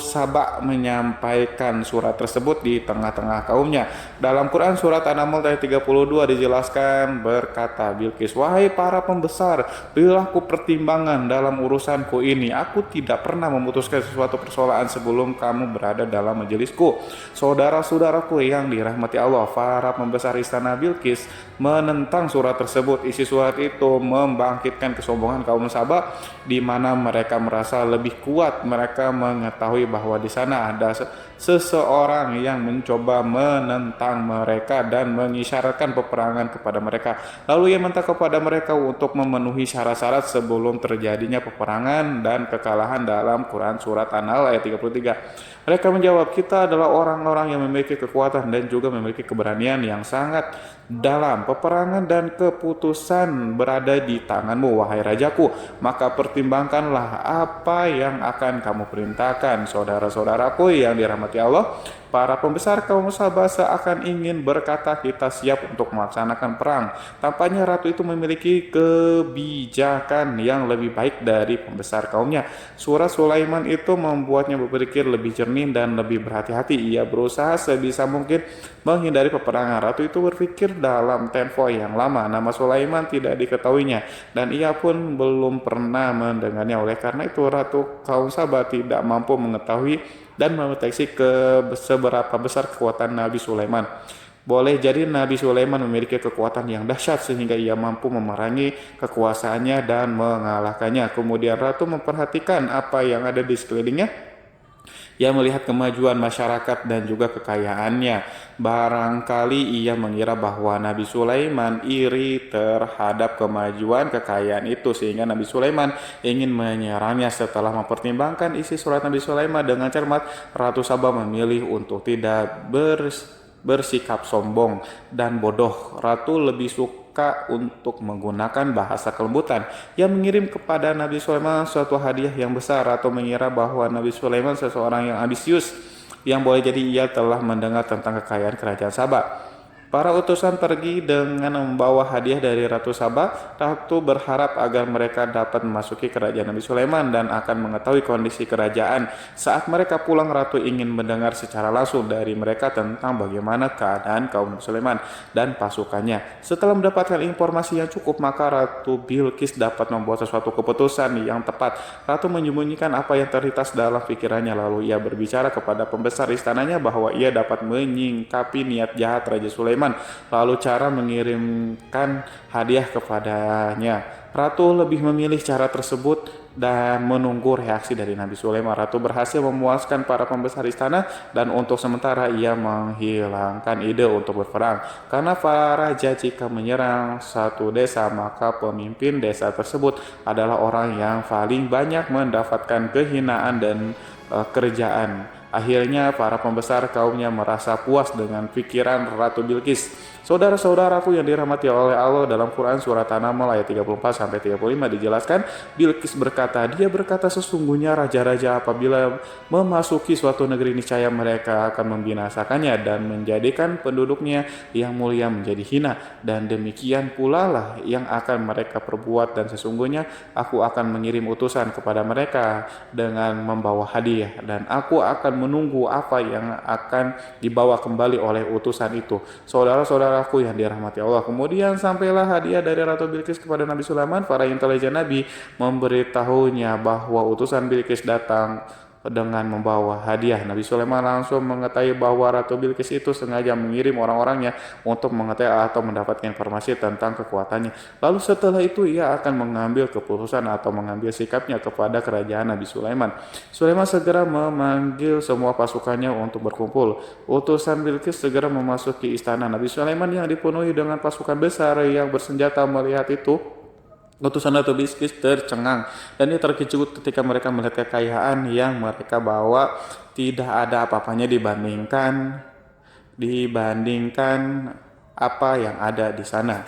Saba menyampaikan surat tersebut di tengah-tengah kaumnya. Dalam Quran surat An-Naml ayat 32 dijelaskan berkata Bilqis, wahai para pembesar, berilah aku pertimbangan dalam urusanku ini. Aku tidak pernah memutuskan sesuatu persoalan sebelum kamu berada dalam majelisku. Saudara-saudaraku yang dirahmati Allah, para pembesar istana Bilqis menentang surat tersebut. Isi surat itu membangkitkan kesombongan kaum Saba, di mana mereka merasa lebih kuat. Mereka mengetahui bahwa di sana ada seseorang yang mencoba menentang mereka dan mengisyaratkan peperangan kepada mereka. Lalu ia minta kepada mereka untuk memenuhi syarat-syarat sebelum terjadinya peperangan dan kekalahan dalam Quran surat An-Nahl ayat 33. Mereka menjawab, kita adalah orang-orang yang memiliki kekuatan dan juga memiliki keberanian yang sangat dalam. Peperangan dan keputusan berada di tanganmu, wahai rajaku. Maka pertimbangkanlah apa yang akan kamu perintahkan. Saudara-saudaraku yang dirahmati Allah, para pembesar kaum Sabah seakan ingin berkata kita siap untuk melaksanakan perang. Tampaknya ratu itu memiliki kebijakan yang lebih baik dari pembesar kaumnya. Surat Sulaiman itu membuatnya berpikir lebih jernih dan lebih berhati-hati. Ia berusaha sebisa mungkin menghindari peperangan. Ratu itu berpikir dalam tempo yang lama. Nama Sulaiman tidak diketahuinya dan ia pun belum pernah mendengarnya. Oleh karena itu ratu kaum Sabah tidak mampu mengetahui dan mendeteksi seberapa besar kekuatan Nabi Sulaiman. Boleh jadi Nabi Sulaiman memiliki kekuatan yang dahsyat sehingga ia mampu memerangi kekuasaannya dan mengalahkannya. Kemudian ratu memperhatikan apa yang ada di sekelilingnya. Ia melihat kemajuan masyarakat dan juga kekayaannya. Barangkali ia mengira bahwa Nabi Sulaiman iri terhadap kemajuan kekayaan itu sehingga Nabi Sulaiman ingin menyerangnya. Setelah mempertimbangkan isi surat Nabi Sulaiman dengan cermat, Ratu Saba memilih untuk tidak bersikap sombong dan bodoh. Ratu lebih suka untuk menggunakan bahasa kelembutan. Ia mengirim kepada Nabi Sulaiman suatu hadiah yang besar. Ratu mengira bahwa Nabi Sulaiman seseorang yang ambisius, yang boleh jadi ia telah mendengar tentang kekayaan kerajaan Sabah. Para utusan pergi dengan membawa hadiah dari Ratu Saba. Ratu berharap agar mereka dapat memasuki kerajaan Nabi Sulaiman dan akan mengetahui kondisi kerajaan. Saat mereka pulang, Ratu ingin mendengar secara langsung dari mereka tentang bagaimana keadaan kaum Nabi Sulaiman dan pasukannya. Setelah mendapatkan informasi yang cukup, maka Ratu Bilqis dapat membuat sesuatu keputusan yang tepat. Ratu menyembunyikan apa yang terlintas dalam pikirannya, lalu ia berbicara kepada pembesar istananya bahwa ia dapat menyingkapi niat jahat Raja Sulaiman. Lalu cara mengirimkan hadiah kepadanya. Ratu lebih memilih cara tersebut dan menunggu reaksi dari Nabi Sulaiman. Ratu berhasil memuaskan para pembesar istana dan untuk sementara ia menghilangkan ide untuk berperang. Karena para raja jika menyerang satu desa, maka pemimpin desa tersebut adalah orang yang paling banyak mendapatkan kehinaan dan kerjaan. Akhirnya para pembesar kaumnya merasa puas dengan pikiran Ratu Bilqis. Saudara-saudaraku yang dirahmati oleh Allah, dalam Quran surat An-Naml ayat 34-35 dijelaskan, Bilqis berkata, dia berkata sesungguhnya raja-raja apabila memasuki suatu negeri niscaya mereka akan membinasakannya dan menjadikan penduduknya yang mulia menjadi hina, dan demikian pula lah yang akan mereka perbuat, dan sesungguhnya aku akan mengirim utusan kepada mereka dengan membawa hadiah, dan aku akan menunggu apa yang akan dibawa kembali oleh utusan itu. Saudara-saudaraku yang dirahmati Allah, kemudian sampailah hadiah dari Ratu Bilqis kepada Nabi Sulaiman. Para intelijen Nabi memberitahunya bahwa utusan Bilqis datang dengan membawa hadiah. Nabi Sulaiman langsung mengetahui bahwa Ratu Bilqis itu sengaja mengirim orang-orangnya untuk mengetahui atau mendapatkan informasi tentang kekuatannya. Lalu setelah itu ia akan mengambil keputusan atau mengambil sikapnya kepada kerajaan Nabi Sulaiman. Sulaiman segera memanggil semua pasukannya untuk berkumpul. Utusan Bilqis segera memasuki istana. Nabi Sulaiman yang dipenuhi dengan pasukan besar yang bersenjata melihat itu, utusan Ratu Bilqis tercengang dan ia terkejut ketika mereka melihat kekayaan yang mereka bawa tidak ada apa-apanya dibandingkan apa yang ada di sana.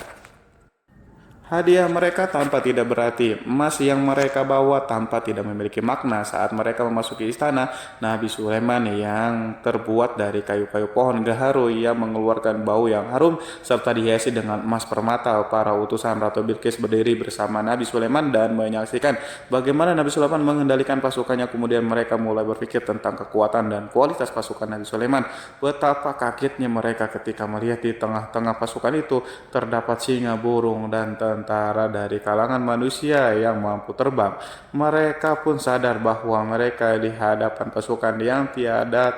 Hadiah mereka tampak tidak berarti, emas yang mereka bawa tampak tidak memiliki makna. Saat mereka memasuki istana Nabi Sulaiman yang terbuat dari kayu-kayu pohon gaharu, ia mengeluarkan bau yang harum serta dihiasi dengan emas permata. Para utusan Ratu Bilqis berdiri bersama Nabi Sulaiman dan menyaksikan bagaimana Nabi Sulaiman mengendalikan pasukannya. Kemudian mereka mulai berpikir tentang kekuatan dan kualitas pasukan Nabi Sulaiman. Betapa kagetnya mereka ketika melihat di tengah-tengah pasukan itu terdapat singa, burung, dan tentara dari kalangan manusia yang mampu terbang. Mereka pun sadar bahwa mereka di hadapan pasukan yang tiada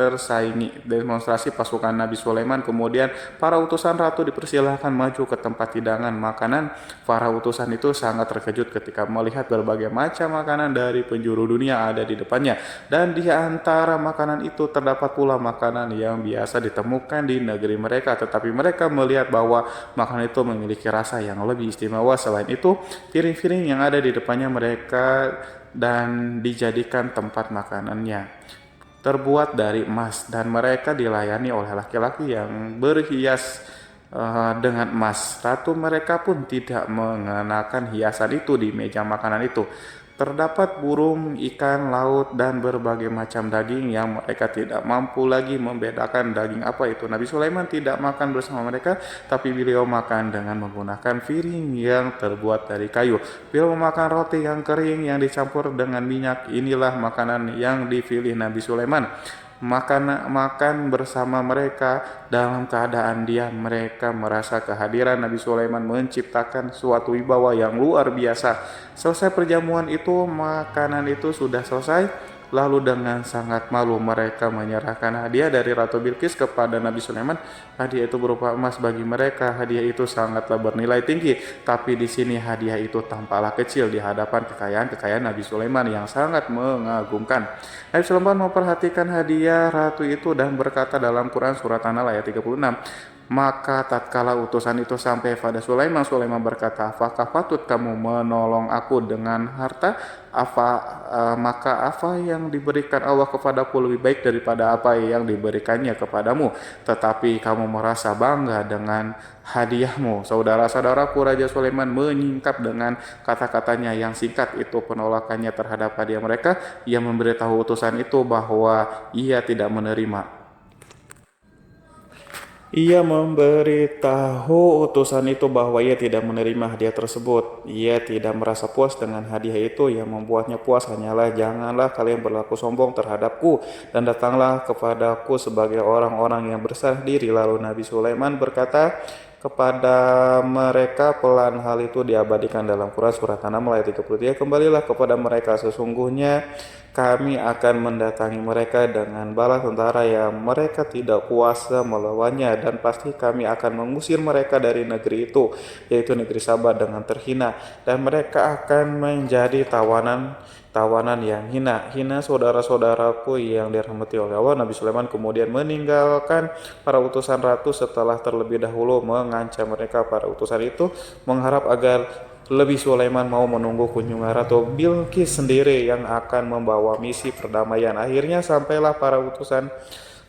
tersaingi. Demonstrasi pasukan Nabi Sulaiman. Kemudian para utusan ratu dipersilahkan maju ke tempat hidangan makanan. Para utusan itu sangat terkejut ketika melihat berbagai macam makanan dari penjuru dunia ada di depannya, dan di antara makanan itu terdapat pula makanan yang biasa ditemukan di negeri mereka, tetapi mereka melihat bahwa makanan itu memiliki rasa yang lebih istimewa. Selain itu, piring-piring yang ada di depannya mereka dan dijadikan tempat makanannya terbuat dari emas, dan mereka dilayani oleh laki-laki yang berhias dengan emas. Ratu mereka pun tidak mengenakan hiasan itu di meja makanan itu. Terdapat burung, ikan laut, dan berbagai macam daging yang mereka tidak mampu lagi membedakan daging apa itu. Nabi Sulaiman tidak makan bersama mereka, tapi beliau makan dengan menggunakan piring yang terbuat dari kayu. Beliau memakan roti yang kering yang dicampur dengan minyak. Inilah makanan yang dipilih Nabi Sulaiman. Makan bersama mereka dalam keadaan diam. Mereka merasa kehadiran Nabi Sulaiman menciptakan suatu wibawa yang luar biasa. Selesai perjamuan itu, makanan itu sudah selesai. Lalu dengan sangat malu mereka menyerahkan hadiah dari Ratu Bilqis kepada Nabi Sulaiman. Hadiah itu berupa emas. Bagi mereka hadiah itu sangatlah bernilai tinggi, tapi di sini hadiah itu tampaklah kecil di hadapan kekayaan Nabi Sulaiman yang sangat mengagumkan. Nabi Sulaiman memperhatikan hadiah ratu itu dan berkata dalam Quran surat An-Nahl ayat 36, maka tatkala utusan itu sampai pada Sulaiman, Sulaiman berkata, apakah patut kamu menolong aku dengan harta? Maka apa yang diberikan Allah kepadaku lebih baik daripada apa yang diberikannya kepadamu. Tetapi kamu merasa bangga dengan hadiahmu. Saudara-saudaraku, Raja Sulaiman menyingkap dengan kata-katanya yang singkat itu penolakannya terhadap hadiah mereka. Ia memberitahu utusan itu bahwa ia tidak menerima. Ia memberitahu utusan itu bahwa ia tidak menerima hadiah tersebut. Ia tidak merasa puas dengan hadiah itu. Yang membuatnya puas hanyalah, janganlah kalian berlaku sombong terhadapku dan datanglah kepadaku sebagai orang-orang yang berserah diri. Lalu Nabi Sulaiman berkata kepada mereka, pelan hal itu diabadikan dalam Quran surat An-Naml ayat 33, kembalilah kepada mereka, sesungguhnya kami akan mendatangi mereka dengan bala tentara yang mereka tidak kuasa melawannya, dan pasti kami akan mengusir mereka dari negeri itu, yaitu negeri Sabah, dengan terhina, dan mereka akan menjadi tawanan yang hina. Saudara-saudaraku yang dirahmati oleh Allah, Nabi Sulaiman kemudian meninggalkan para utusan ratu setelah terlebih dahulu mengancam mereka. Para utusan itu mengharap agar lebih Sulaiman mau menunggu kunjungan Ratu Bilqis sendiri yang akan membawa misi perdamaian. Akhirnya sampailah para utusan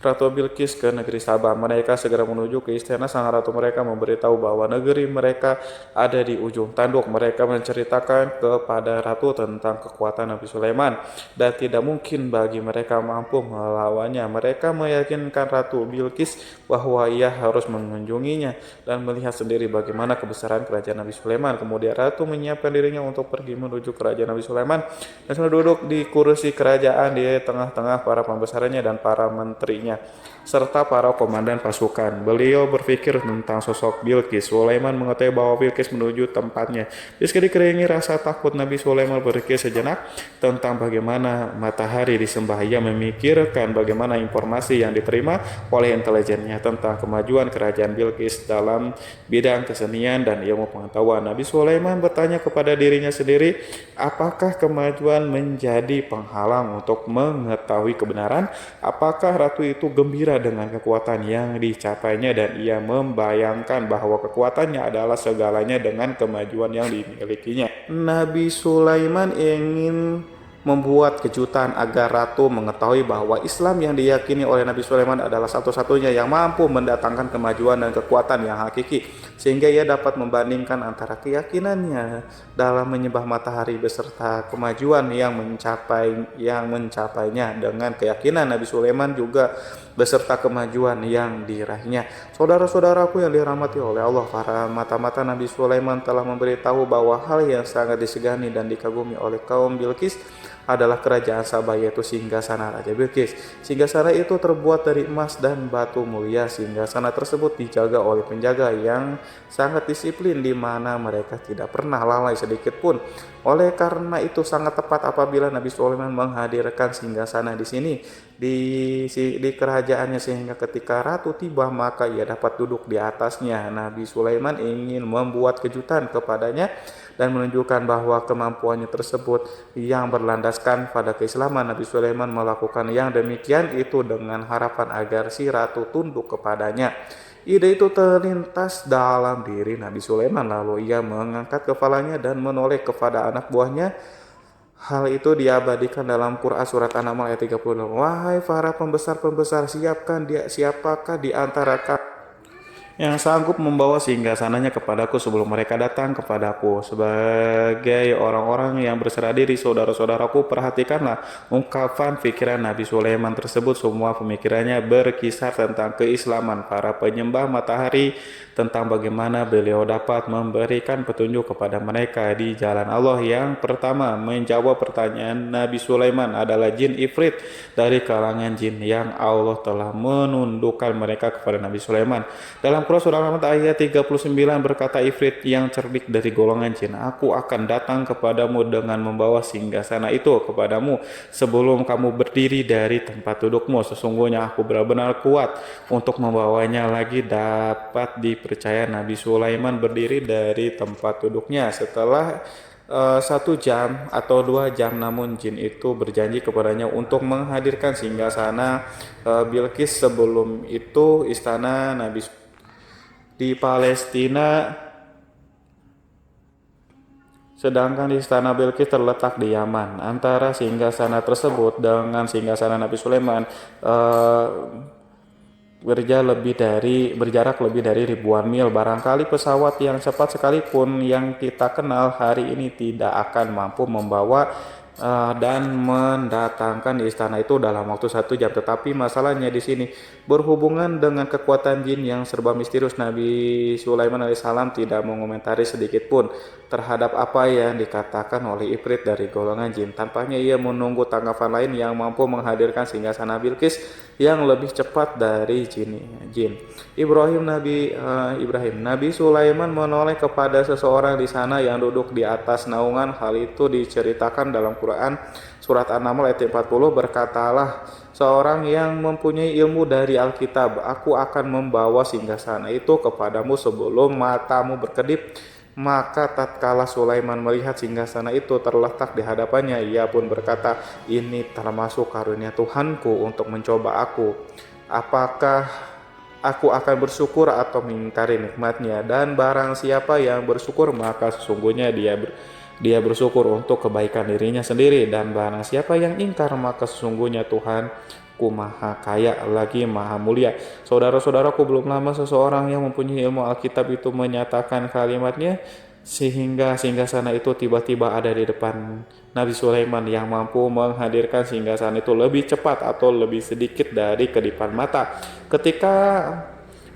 Ratu Bilqis ke negeri Sabah. Mereka segera menuju ke istana sang ratu. Mereka memberitahu bahwa negeri mereka ada di ujung tanduk. Mereka menceritakan kepada ratu tentang kekuatan Nabi Sulaiman dan tidak mungkin bagi mereka mampu melawannya. Mereka meyakinkan Ratu Bilqis bahwa ia harus mengunjunginya dan melihat sendiri bagaimana kebesaran kerajaan Nabi Sulaiman. Kemudian ratu menyiapkan dirinya untuk pergi menuju kerajaan Nabi Sulaiman dan sudah duduk di kursi kerajaan di tengah-tengah para pembesarnya dan para menterinya serta para komandan pasukan. Beliau berpikir tentang sosok Bilqis. Sulaiman mengetahui bahwa Bilqis menuju tempatnya. Meski dikelilingi rasa takut, Nabi Sulaiman berpikir sejenak tentang bagaimana matahari disembah. Ia memikirkan bagaimana informasi yang diterima oleh intelijennya tentang kemajuan kerajaan Bilqis dalam bidang kesenian dan ilmu pengetahuan. Nabi Sulaiman bertanya kepada dirinya sendiri, apakah kemajuan menjadi penghalang untuk mengetahui kebenaran? Apakah ratu itu gembira dengan kekuatan yang dicapainya, dan ia membayangkan bahwa kekuatannya adalah segalanya dengan kemajuan yang dimilikinya. Nabi Sulaiman ingin membuat kejutan agar ratu mengetahui bahwa Islam yang diyakini oleh Nabi Sulaiman adalah satu-satunya yang mampu mendatangkan kemajuan dan kekuatan yang hakiki, sehingga ia dapat membandingkan antara keyakinannya dalam menyembah matahari beserta kemajuan yang mencapainya dengan keyakinan Nabi Sulaiman juga beserta kemajuan yang diraihnya. Saudara-saudaraku yang dirahmati oleh Allah, para mata-mata Nabi Sulaiman telah memberitahu bahwa hal yang sangat disegani dan dikagumi oleh kaum Bilqis adalah kerajaan Sabah, yaitu singgasana Raja Bilqis. Singgasana itu terbuat dari emas dan batu mulia. Singgasana tersebut dijaga oleh penjaga yang sangat disiplin, di mana mereka tidak pernah lalai sedikit pun. Oleh karena itu sangat tepat apabila Nabi Sulaiman menghadirkan singgasana di sini di kerajaannya, sehingga ketika ratu tiba maka ia dapat duduk di atasnya. Nabi Sulaiman ingin membuat kejutan kepadanya dan menunjukkan bahwa kemampuannya tersebut yang berlandaskan pada keislaman. Nabi Sulaiman melakukan yang demikian itu dengan harapan agar si ratu tunduk kepadanya. Ide itu terlintas dalam diri Nabi Sulaiman, lalu ia mengangkat kepalanya dan menoleh kepada anak buahnya. Hal itu diabadikan dalam Quran surat An-Naml ayat 36. Wahai para pembesar-pembesar, siapakah di antara kalian yang sanggup membawa singgasananya kepadaku sebelum mereka datang kepadaku? Sebagai orang-orang yang berserah diri, saudara-saudaraku, perhatikanlah ungkapan pikiran Nabi Sulaiman tersebut. Semua pemikirannya berkisar tentang keislaman para penyembah matahari, tentang bagaimana beliau dapat memberikan petunjuk kepada mereka di jalan Allah. Yang pertama menjawab pertanyaan Nabi Sulaiman adalah jin Ifrit dari kalangan jin yang Allah telah menundukkan mereka kepada Nabi Sulaiman. Dalam dalam Quran surah Al-Rahman ayat 39 berkata Ifrit yang cerdik dari golongan jin, aku akan datang kepadamu dengan membawa singgasana itu kepadamu sebelum kamu berdiri dari tempat dudukmu. Sesungguhnya aku benar-benar kuat untuk membawanya lagi. Dapat dipercaya Nabi Sulaiman berdiri dari tempat duduknya setelah 1 jam atau 2 jam, namun jin itu berjanji kepadanya untuk menghadirkan singgasana Bilqis. Sebelum itu istana Nabi di Palestina, sedangkan istana Bilqis terletak di Yaman. Antara singgasana tersebut dengan singgasana Nabi Sulaiman berjarak lebih dari ribuan mil. Barangkali pesawat yang cepat sekalipun yang kita kenal hari ini tidak akan mampu membawa dan mendatangkan di istana itu dalam waktu 1 jam. Tetapi masalahnya di sini berhubungan dengan kekuatan jin yang serba misterius. Nabi Sulaiman alaihissalam tidak mengomentari sedikit pun terhadap apa yang dikatakan oleh Ifrit dari golongan jin. Tampaknya ia menunggu tanggapan lain yang mampu menghadirkan singgasana Bilqis yang lebih cepat dari jin. Nabi Sulaiman menoleh kepada seseorang di sana yang duduk di atas naungan. Hal itu diceritakan dalam Quran surat An-Naml ayat 40. Berkatalah seorang yang mempunyai ilmu dari Alkitab, aku akan membawa singgasana itu kepadamu sebelum matamu berkedip. Maka tatkala Sulaiman melihat singgasana itu terletak di hadapannya, ia pun berkata, ini termasuk karunia Tuhanku untuk mencoba aku. Apakah aku akan bersyukur atau mengingkari nikmatnya? Dan barang siapa yang bersyukur, maka sesungguhnya dia bersyukur untuk kebaikan dirinya sendiri. Dan barang siapa yang ingkar, maka sesungguhnya Tuhanku maha kaya lagi maha mulia. Saudara-saudaraku, belum lama seseorang yang mempunyai ilmu Alkitab itu menyatakan kalimatnya sehingga singgasana itu tiba-tiba ada di depan Nabi Sulaiman yang mampu menghadirkan singgasana itu lebih cepat atau lebih sedikit dari kedipan mata. Ketika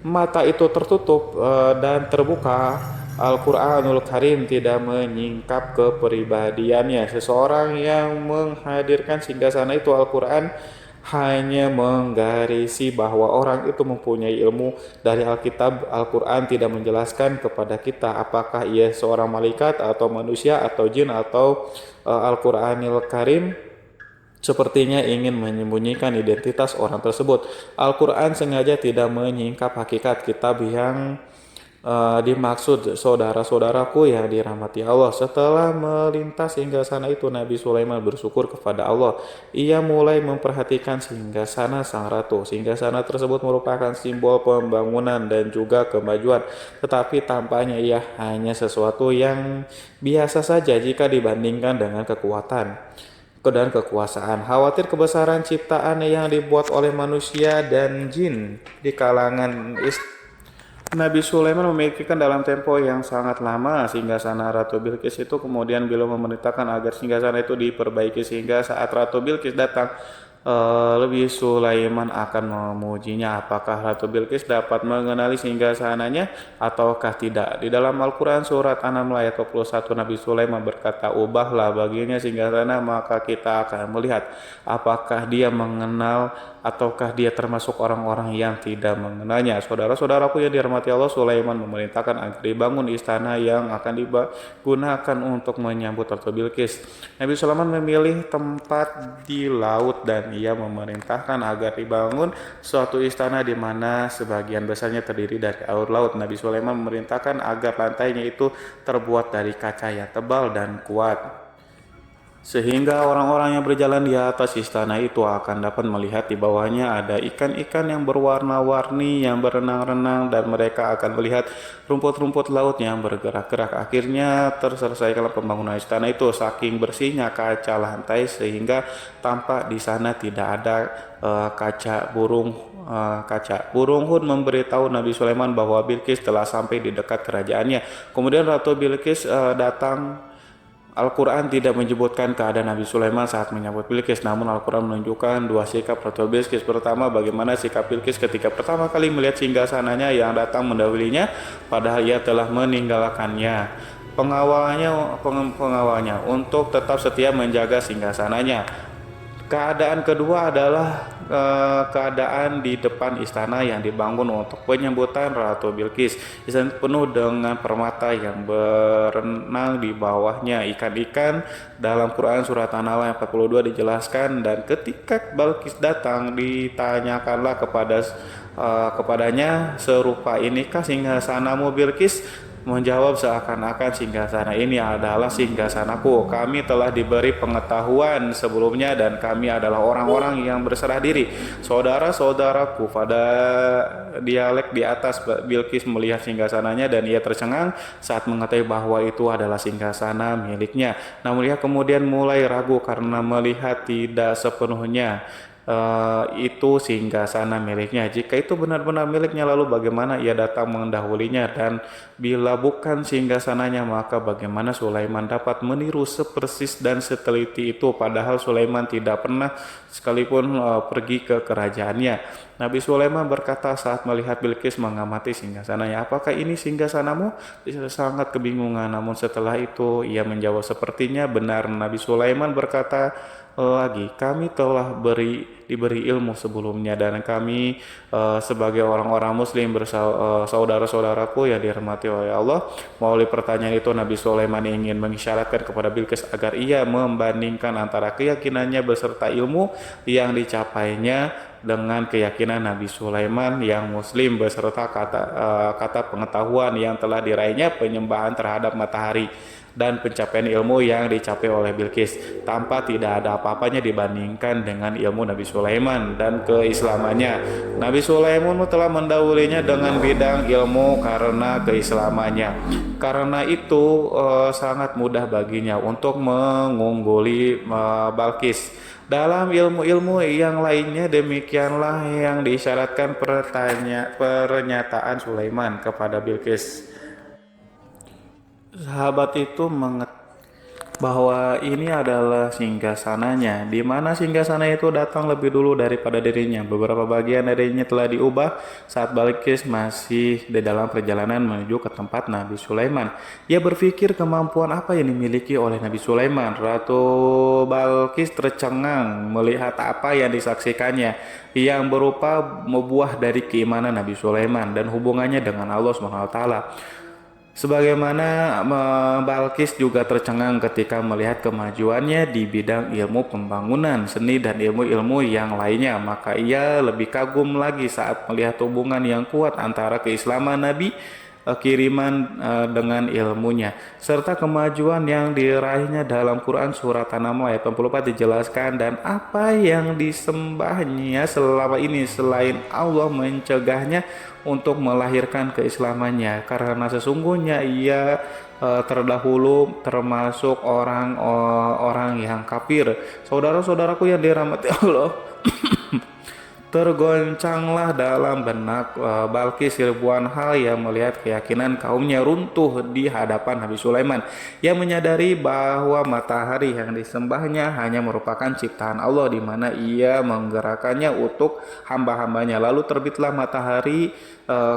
mata itu tertutup dan terbuka, Al-Quranul Karim tidak menyingkap kepribadiannya. Seseorang yang menghadirkan singgasana itu Al-Quran hanya menggarisi bahwa orang itu mempunyai ilmu dari Alkitab. Al-Quran tidak menjelaskan kepada kita apakah ia seorang malaikat atau manusia atau jin atau Al-Quranul Karim sepertinya ingin menyembunyikan identitas orang tersebut. Al-Quran sengaja tidak menyingkap hakikat kitab yang dimaksud. Saudara-saudaraku yang dirahmati Allah, setelah melintas singgasana itu Nabi Sulaiman bersyukur kepada Allah. Ia mulai memperhatikan singgasana sang ratu. Singgasana tersebut merupakan simbol pembangunan dan juga kemajuan, tetapi tampaknya ia hanya sesuatu yang biasa saja jika dibandingkan dengan kekuatan dan kekuasaan. Khawatir kebesaran ciptaan yang dibuat oleh manusia dan jin di kalangan Nabi Sulaiman memikirkan dalam tempo yang sangat lama singgasana Ratu Bilqis itu. Kemudian beliau memerintahkan agar singgasana itu diperbaiki sehingga saat Ratu Bilqis datang, lebih Sulaiman akan memujinya. Apakah Ratu Bilqis dapat mengenali singgasananya ataukah tidak? Di dalam Al-Quran surat An-Naml ayat 21 Nabi Sulaiman berkata, ubahlah baginya singgasana maka kita akan melihat apakah dia mengenal ataukah dia termasuk orang-orang yang tidak mengenalnya. Saudara-saudaraku yang dirahmati Allah, Sulaiman memerintahkan agar dibangun istana yang akan digunakan untuk menyambut Ratu Bilqis. Nabi Sulaiman memilih tempat di laut dan ia memerintahkan agar dibangun suatu istana di mana sebagian besarnya terdiri dari air laut. Nabi Sulaiman memerintahkan agar lantainya itu terbuat dari kaca yang tebal dan kuat, sehingga orang-orang yang berjalan di atas istana itu akan dapat melihat di bawahnya ada ikan-ikan yang berwarna-warni yang berenang-renang, dan mereka akan melihat rumput-rumput laut yang bergerak-gerak. Akhirnya terselesaikan pembangunan istana itu. Saking bersihnya kaca lantai sehingga tampak di sana tidak ada kaca burung. Burung pun memberitahu Nabi Sulaiman bahwa Bilqis telah sampai di dekat kerajaannya. Kemudian Ratu Bilqis datang. Al-Quran tidak menyebutkan keadaan Nabi Sulaiman saat menyambut Bilqis, namun Al-Quran menunjukkan dua sikap Ratu Bilqis. Pertama, bagaimana sikap Bilqis ketika pertama kali melihat singgasananya yang datang mendahulunya, padahal ia telah meninggalkannya pengawalnya untuk tetap setia menjaga singgasananya. Keadaan kedua adalah keadaan di depan istana yang dibangun untuk penyambutan Ratu Bilqis. Istana penuh dengan permata yang berenang di bawahnya ikan-ikan. Dalam Quran surat An-Nahl ayat 42 dijelaskan, dan ketika Bilqis datang ditanyakanlah kepadanya, serupa inikah singgasanamu Bilqis? Menjawab seakan-akan singgasana ini adalah singgasanaku. Kami telah diberi pengetahuan sebelumnya dan kami adalah orang-orang yang berserah diri. Saudara-saudaraku, pada dialek di atas Bilqis melihat singgasananya dan ia tercengang saat mengetahui bahwa itu adalah singgasana miliknya. Namun ia kemudian mulai ragu karena melihat tidak sepenuhnya itu singgasana miliknya. Jika itu benar-benar miliknya, lalu bagaimana ia datang mendahulinya? Dan bila bukan singgasananya, maka bagaimana Sulaiman dapat meniru sepersis dan seteliti itu, padahal Sulaiman tidak pernah sekalipun pergi ke kerajaannya. Nabi Sulaiman berkata saat melihat Bilqis mengamati singgasananya, apakah ini singgasanamu? Dia sangat kebingungan, namun setelah itu ia menjawab, sepertinya benar. Nabi Sulaiman berkata lagi, kami telah diberi ilmu sebelumnya dan kami sebagai orang-orang muslim saudara-saudaraku yang dirahmati oleh Allah. Melalui pertanyaan itu Nabi Sulaiman ingin mengisyaratkan kepada Bilqis agar ia membandingkan antara keyakinannya beserta ilmu yang dicapainya dengan keyakinan Nabi Sulaiman yang muslim beserta kata pengetahuan yang telah diraihnya penyembahan terhadap matahari dan pencapaian ilmu yang dicapai oleh Bilqis tanpa tidak ada apa-apanya dibandingkan dengan ilmu Nabi Sulaiman dan keislamannya. Nabi Sulaiman telah mendahulunya dengan bidang ilmu karena keislamannya. Karena itu sangat mudah baginya untuk mengungguli Bilqis. Dalam ilmu-ilmu yang lainnya demikianlah yang diisyaratkan pernyataan Sulaiman kepada Bilqis. Sahabat itu bahwa ini adalah singgasananya, di mana singgasana itu datang lebih dulu daripada dirinya. Beberapa bagian darinya telah diubah saat Bilqis masih di dalam perjalanan menuju ke tempat Nabi Sulaiman. Ia berpikir kemampuan apa yang dimiliki oleh Nabi Sulaiman. Ratu Bilqis tercengang melihat apa yang disaksikannya yang berupa buah dari keimanan Nabi Sulaiman dan hubungannya dengan Allah SWT. Sebagaimana Bilqis juga tercengang ketika melihat kemajuannya di bidang ilmu pembangunan, seni dan ilmu-ilmu yang lainnya, maka ia lebih kagum lagi saat melihat hubungan yang kuat antara keislaman Nabi kiriman dengan ilmunya serta kemajuan yang diraihnya. Dalam Quran surat An-Naml ayat 84 dijelaskan, dan apa yang disembahnya selama ini selain Allah mencegahnya untuk melahirkan keislamannya, karena sesungguhnya ia terdahulu termasuk orang-orang yang kafir. Saudara-saudaraku yang dirahmati Allah, tergoncanglah dalam benak Bilqis ribuan hal yang melihat keyakinan kaumnya runtuh di hadapan Nabi Sulaiman yang menyadari bahwa matahari yang disembahnya hanya merupakan ciptaan Allah di mana ia menggerakkannya untuk hamba-hambanya. Lalu terbitlah matahari,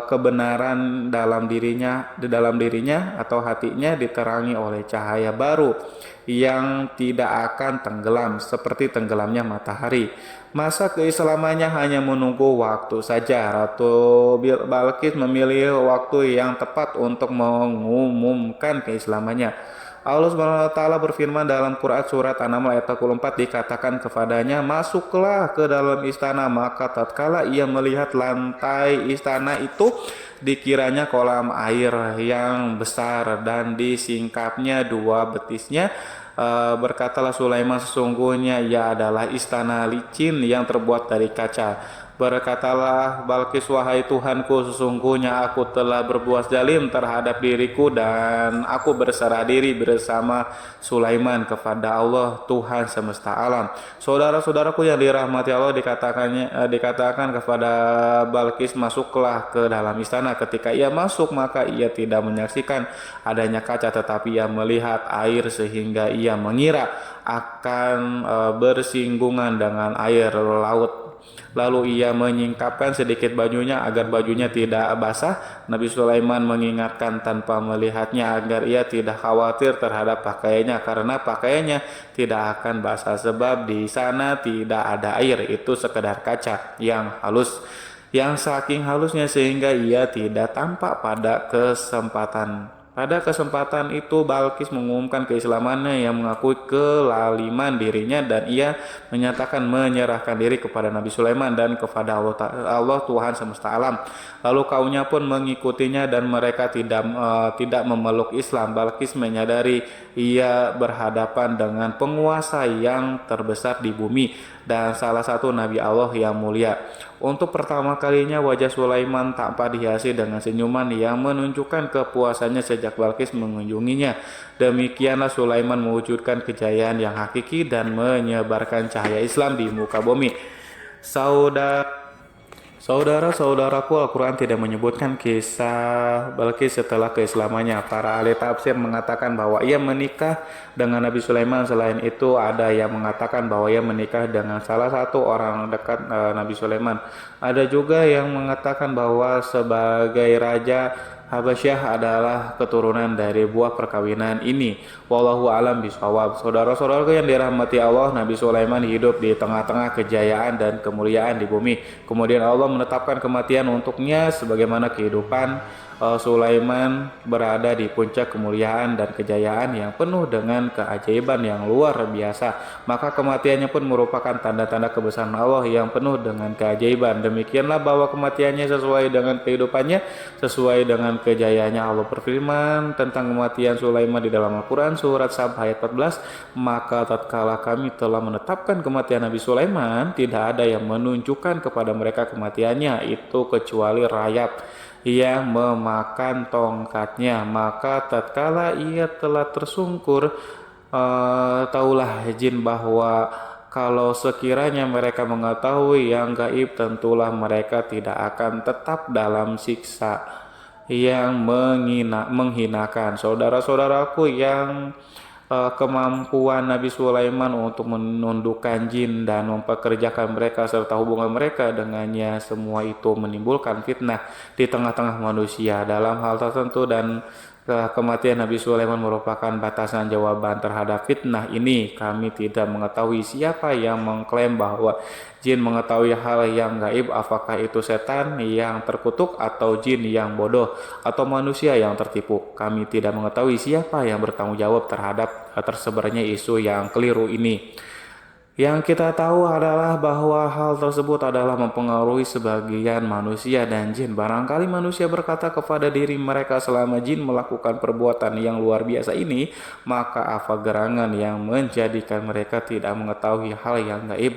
kebenaran di dalam dirinya atau hatinya diterangi oleh cahaya baru yang tidak akan tenggelam seperti tenggelamnya matahari. Masa keislamannya hanya menunggu waktu saja. Ratu Bilqis memilih waktu yang tepat untuk mengumumkan keislamannya. Allah SWT berfirman dalam Quran surat An-Naml ayat 44, dikatakan kepadanya, masuklah ke dalam istana. Maka tatkala ia melihat lantai istana itu, dikiranya kolam air yang besar dan disingkapnya dua betisnya. Berkatalah Sulaiman, sesungguhnya ia adalah istana licin yang terbuat dari kaca. Berkatalah Bilqis, wahai Tuhanku, sesungguhnya aku telah berbuat zalim terhadap diriku dan aku berserah diri bersama Sulaiman kepada Allah Tuhan semesta alam. Saudara-saudaraku yang dirahmati Allah, dikatakan kepada Bilqis, masuklah ke dalam istana. Ketika ia masuk, maka ia tidak menyaksikan adanya kaca, tetapi ia melihat air sehingga ia mengira akan bersinggungan dengan air laut. Lalu ia menyingkapkan sedikit bajunya agar bajunya tidak basah. Nabi Sulaiman mengingatkan tanpa melihatnya agar ia tidak khawatir terhadap pakaiannya, karena pakaiannya tidak akan basah sebab di sana tidak ada air, itu sekedar kaca yang halus, yang saking halusnya sehingga ia tidak tampak. Pada kesempatan itu Balkis mengumumkan keislamannya yang mengakui kelaliman dirinya, dan ia menyatakan menyerahkan diri kepada Nabi Sulaiman dan kepada Allah Tuhan semesta alam. Lalu kaumnya pun mengikutinya dan mereka tidak memeluk Islam. Balkis menyadari ia berhadapan dengan penguasa yang terbesar di bumi dan salah satu Nabi Allah yang mulia. Untuk pertama kalinya wajah Sulaiman tampak dihiasi dengan senyuman yang menunjukkan kepuasannya sejak Balkis mengunjunginya. Demikianlah Sulaiman mewujudkan kejayaan yang hakiki dan menyebarkan cahaya Islam di muka bumi. Saudara-saudaraku, Al-Quran tidak menyebutkan kisah Balkis setelah keislamannya. Para ahli tafsir mengatakan bahwa ia menikah dengan Nabi Sulaiman. Selain itu, ada yang mengatakan bahwa ia menikah dengan salah satu orang dekat Nabi Sulaiman. Ada juga yang mengatakan bahwa sebagai raja Habasyah adalah keturunan dari buah perkawinan ini. Wallahu alam bishawab. Saudara-saudaraku yang dirahmati Allah, Nabi Sulaiman hidup di tengah-tengah kejayaan dan kemuliaan di bumi. Kemudian Allah menetapkan kematian untuknya, sebagaimana kehidupan Sulaiman berada di puncak kemuliaan dan kejayaan yang penuh dengan keajaiban yang luar biasa. Maka kematiannya pun merupakan tanda-tanda kebesaran Allah yang penuh dengan keajaiban. Demikianlah bahwa kematiannya sesuai dengan kehidupannya, sesuai dengan kejayaannya. Allah berfirman tentang kematian Sulaiman di dalam Al-Quran surat Sab ayat 14, maka tatkala kami telah menetapkan kematian Nabi Sulaiman, tidak ada yang menunjukkan kepada mereka kematiannya itu kecuali rayap yang memakan tongkatnya. Maka tatkala ia telah tersungkur, taulah jin bahwa kalau sekiranya mereka mengetahui yang gaib, tentulah mereka tidak akan tetap dalam siksa yang menghinakan. Saudara-saudaraku yang kemampuan Nabi Sulaiman untuk menundukkan jin dan mempekerjakan mereka serta hubungan mereka dengannya, semua itu menimbulkan fitnah di tengah-tengah manusia dalam hal tertentu, dan kematian Nabi Sulaiman merupakan batasan jawaban terhadap fitnah ini. Kami tidak mengetahui siapa yang mengklaim bahwa jin mengetahui hal yang gaib, apakah itu setan yang terkutuk atau jin yang bodoh atau manusia yang tertipu. Kami tidak mengetahui siapa yang bertanggung jawab terhadap tersebarnya isu yang keliru ini. Yang kita tahu adalah bahwa hal tersebut adalah mempengaruhi sebagian manusia dan jin. Barangkali manusia berkata kepada diri mereka, selama jin melakukan perbuatan yang luar biasa ini, maka apa gerangan yang menjadikan mereka tidak mengetahui hal yang gaib?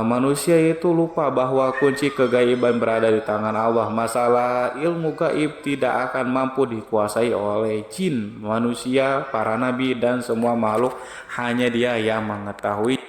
Manusia itu lupa bahwa kunci kegaiban berada di tangan Allah. Masalah ilmu gaib tidak akan mampu dikuasai oleh jin, manusia, para nabi, dan semua makhluk. Hanya Dia yang mengetahui,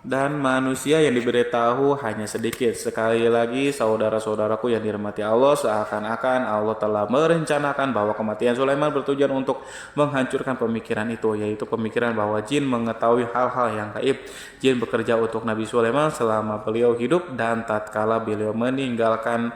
dan manusia yang diberitahu hanya sedikit. Sekali lagi, saudara-saudaraku yang dirahmati Allah, seakan-akan Allah telah merencanakan bahwa kematian Sulaiman bertujuan untuk menghancurkan pemikiran itu, yaitu pemikiran bahwa jin mengetahui hal-hal yang gaib. Jin bekerja untuk Nabi Sulaiman selama beliau hidup, dan tatkala beliau meninggalkan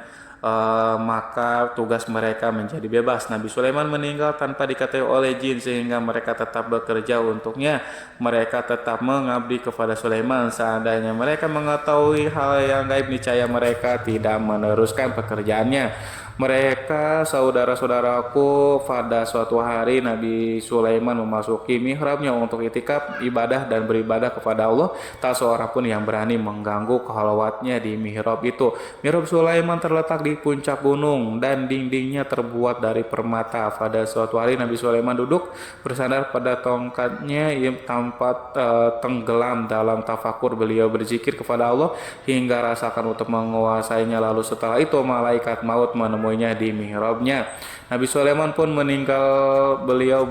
maka tugas mereka menjadi bebas. Nabi Sulaiman meninggal tanpa diketahui oleh jin, sehingga mereka tetap bekerja untuknya. Mereka tetap mengabdi kepada Sulaiman. Seandainya mereka mengetahui hal yang gaib, niscaya mereka tidak meneruskan pekerjaannya. Mereka, saudara-saudaraku, pada suatu hari Nabi Sulaiman memasuki mihrabnya untuk itikaf, ibadah dan beribadah kepada Allah. Tak seorang pun yang berani mengganggu khalwatnya di mihrab itu. Mihrab Sulaiman terletak di puncak gunung dan dindingnya terbuat dari permata. Pada suatu hari Nabi Sulaiman duduk bersandar pada tongkatnya yang tampak tenggelam dalam tafakur. Beliau berzikir kepada Allah hingga rasakan untuk menguasainya. Lalu setelah itu malaikat maut menemuinya di mihrabnya. Nabi Sulaiman pun meninggal, beliau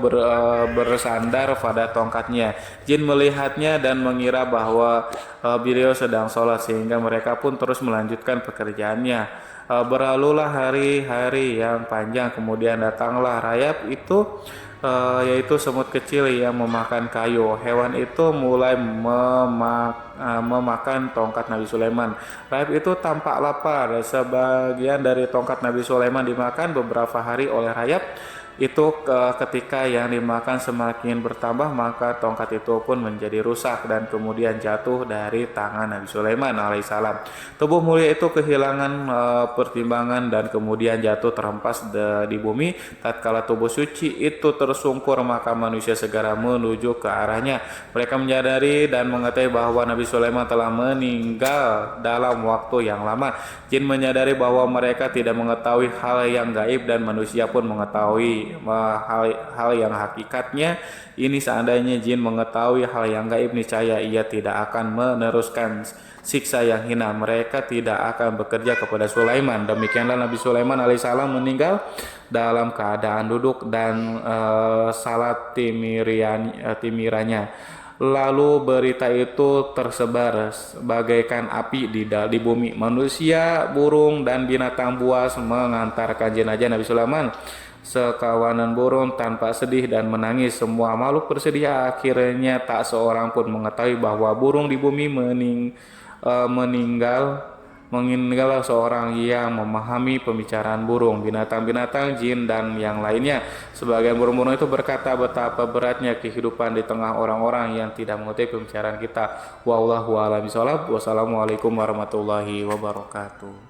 bersandar pada tongkatnya. Jin melihatnya dan mengira bahwa beliau sedang sholat, sehingga mereka pun terus melanjutkan pekerjaannya. Berlalulah hari-hari yang panjang, kemudian datanglah rayap itu, yaitu semut kecil yang memakan kayu. Hewan itu mulai memakan tongkat Nabi Sulaiman. Rayap itu tampak lapar. Sebagian dari tongkat Nabi Sulaiman dimakan beberapa hari oleh rayap. Itu ketika yang dimakan semakin bertambah, maka tongkat itu pun menjadi rusak dan kemudian jatuh dari tangan Nabi Sulaiman alaihissalam. Tubuh mulia itu kehilangan pertimbangan dan kemudian jatuh terhempas di bumi. Tatkala tubuh suci itu tersungkur, maka manusia segera menuju ke arahnya. Mereka menyadari dan mengetahui bahwa Nabi Sulaiman telah meninggal dalam waktu yang lama. Jin menyadari bahwa mereka tidak mengetahui hal yang gaib dan manusia pun mengetahui hal yang hakikatnya. Ini seandainya jin mengetahui hal yang gaib, niscaya ia tidak akan meneruskan siksa yang hina. Mereka tidak akan bekerja kepada Sulaiman. Demikianlah Nabi Sulaiman alaihissalam meninggal dalam keadaan duduk dan salat timiranya. Lalu berita itu tersebar bagaikan api di bumi. Manusia, burung, dan binatang buas mengantarkan jenazah Nabi Sulaiman. Sekawanan burung tanpa sedih dan menangis. Semua makhluk bersedih. Akhirnya tak seorang pun mengetahui bahwa burung di bumi meninggal seorang yang memahami pembicaraan burung, binatang-binatang, jin, dan yang lainnya. Sebagian burung-burung itu berkata betapa beratnya kehidupan di tengah orang-orang yang tidak mengetahui pembicaraan kita. Wallahu a'lam bishawab. Wassalamualaikum warahmatullahi wabarakatuh.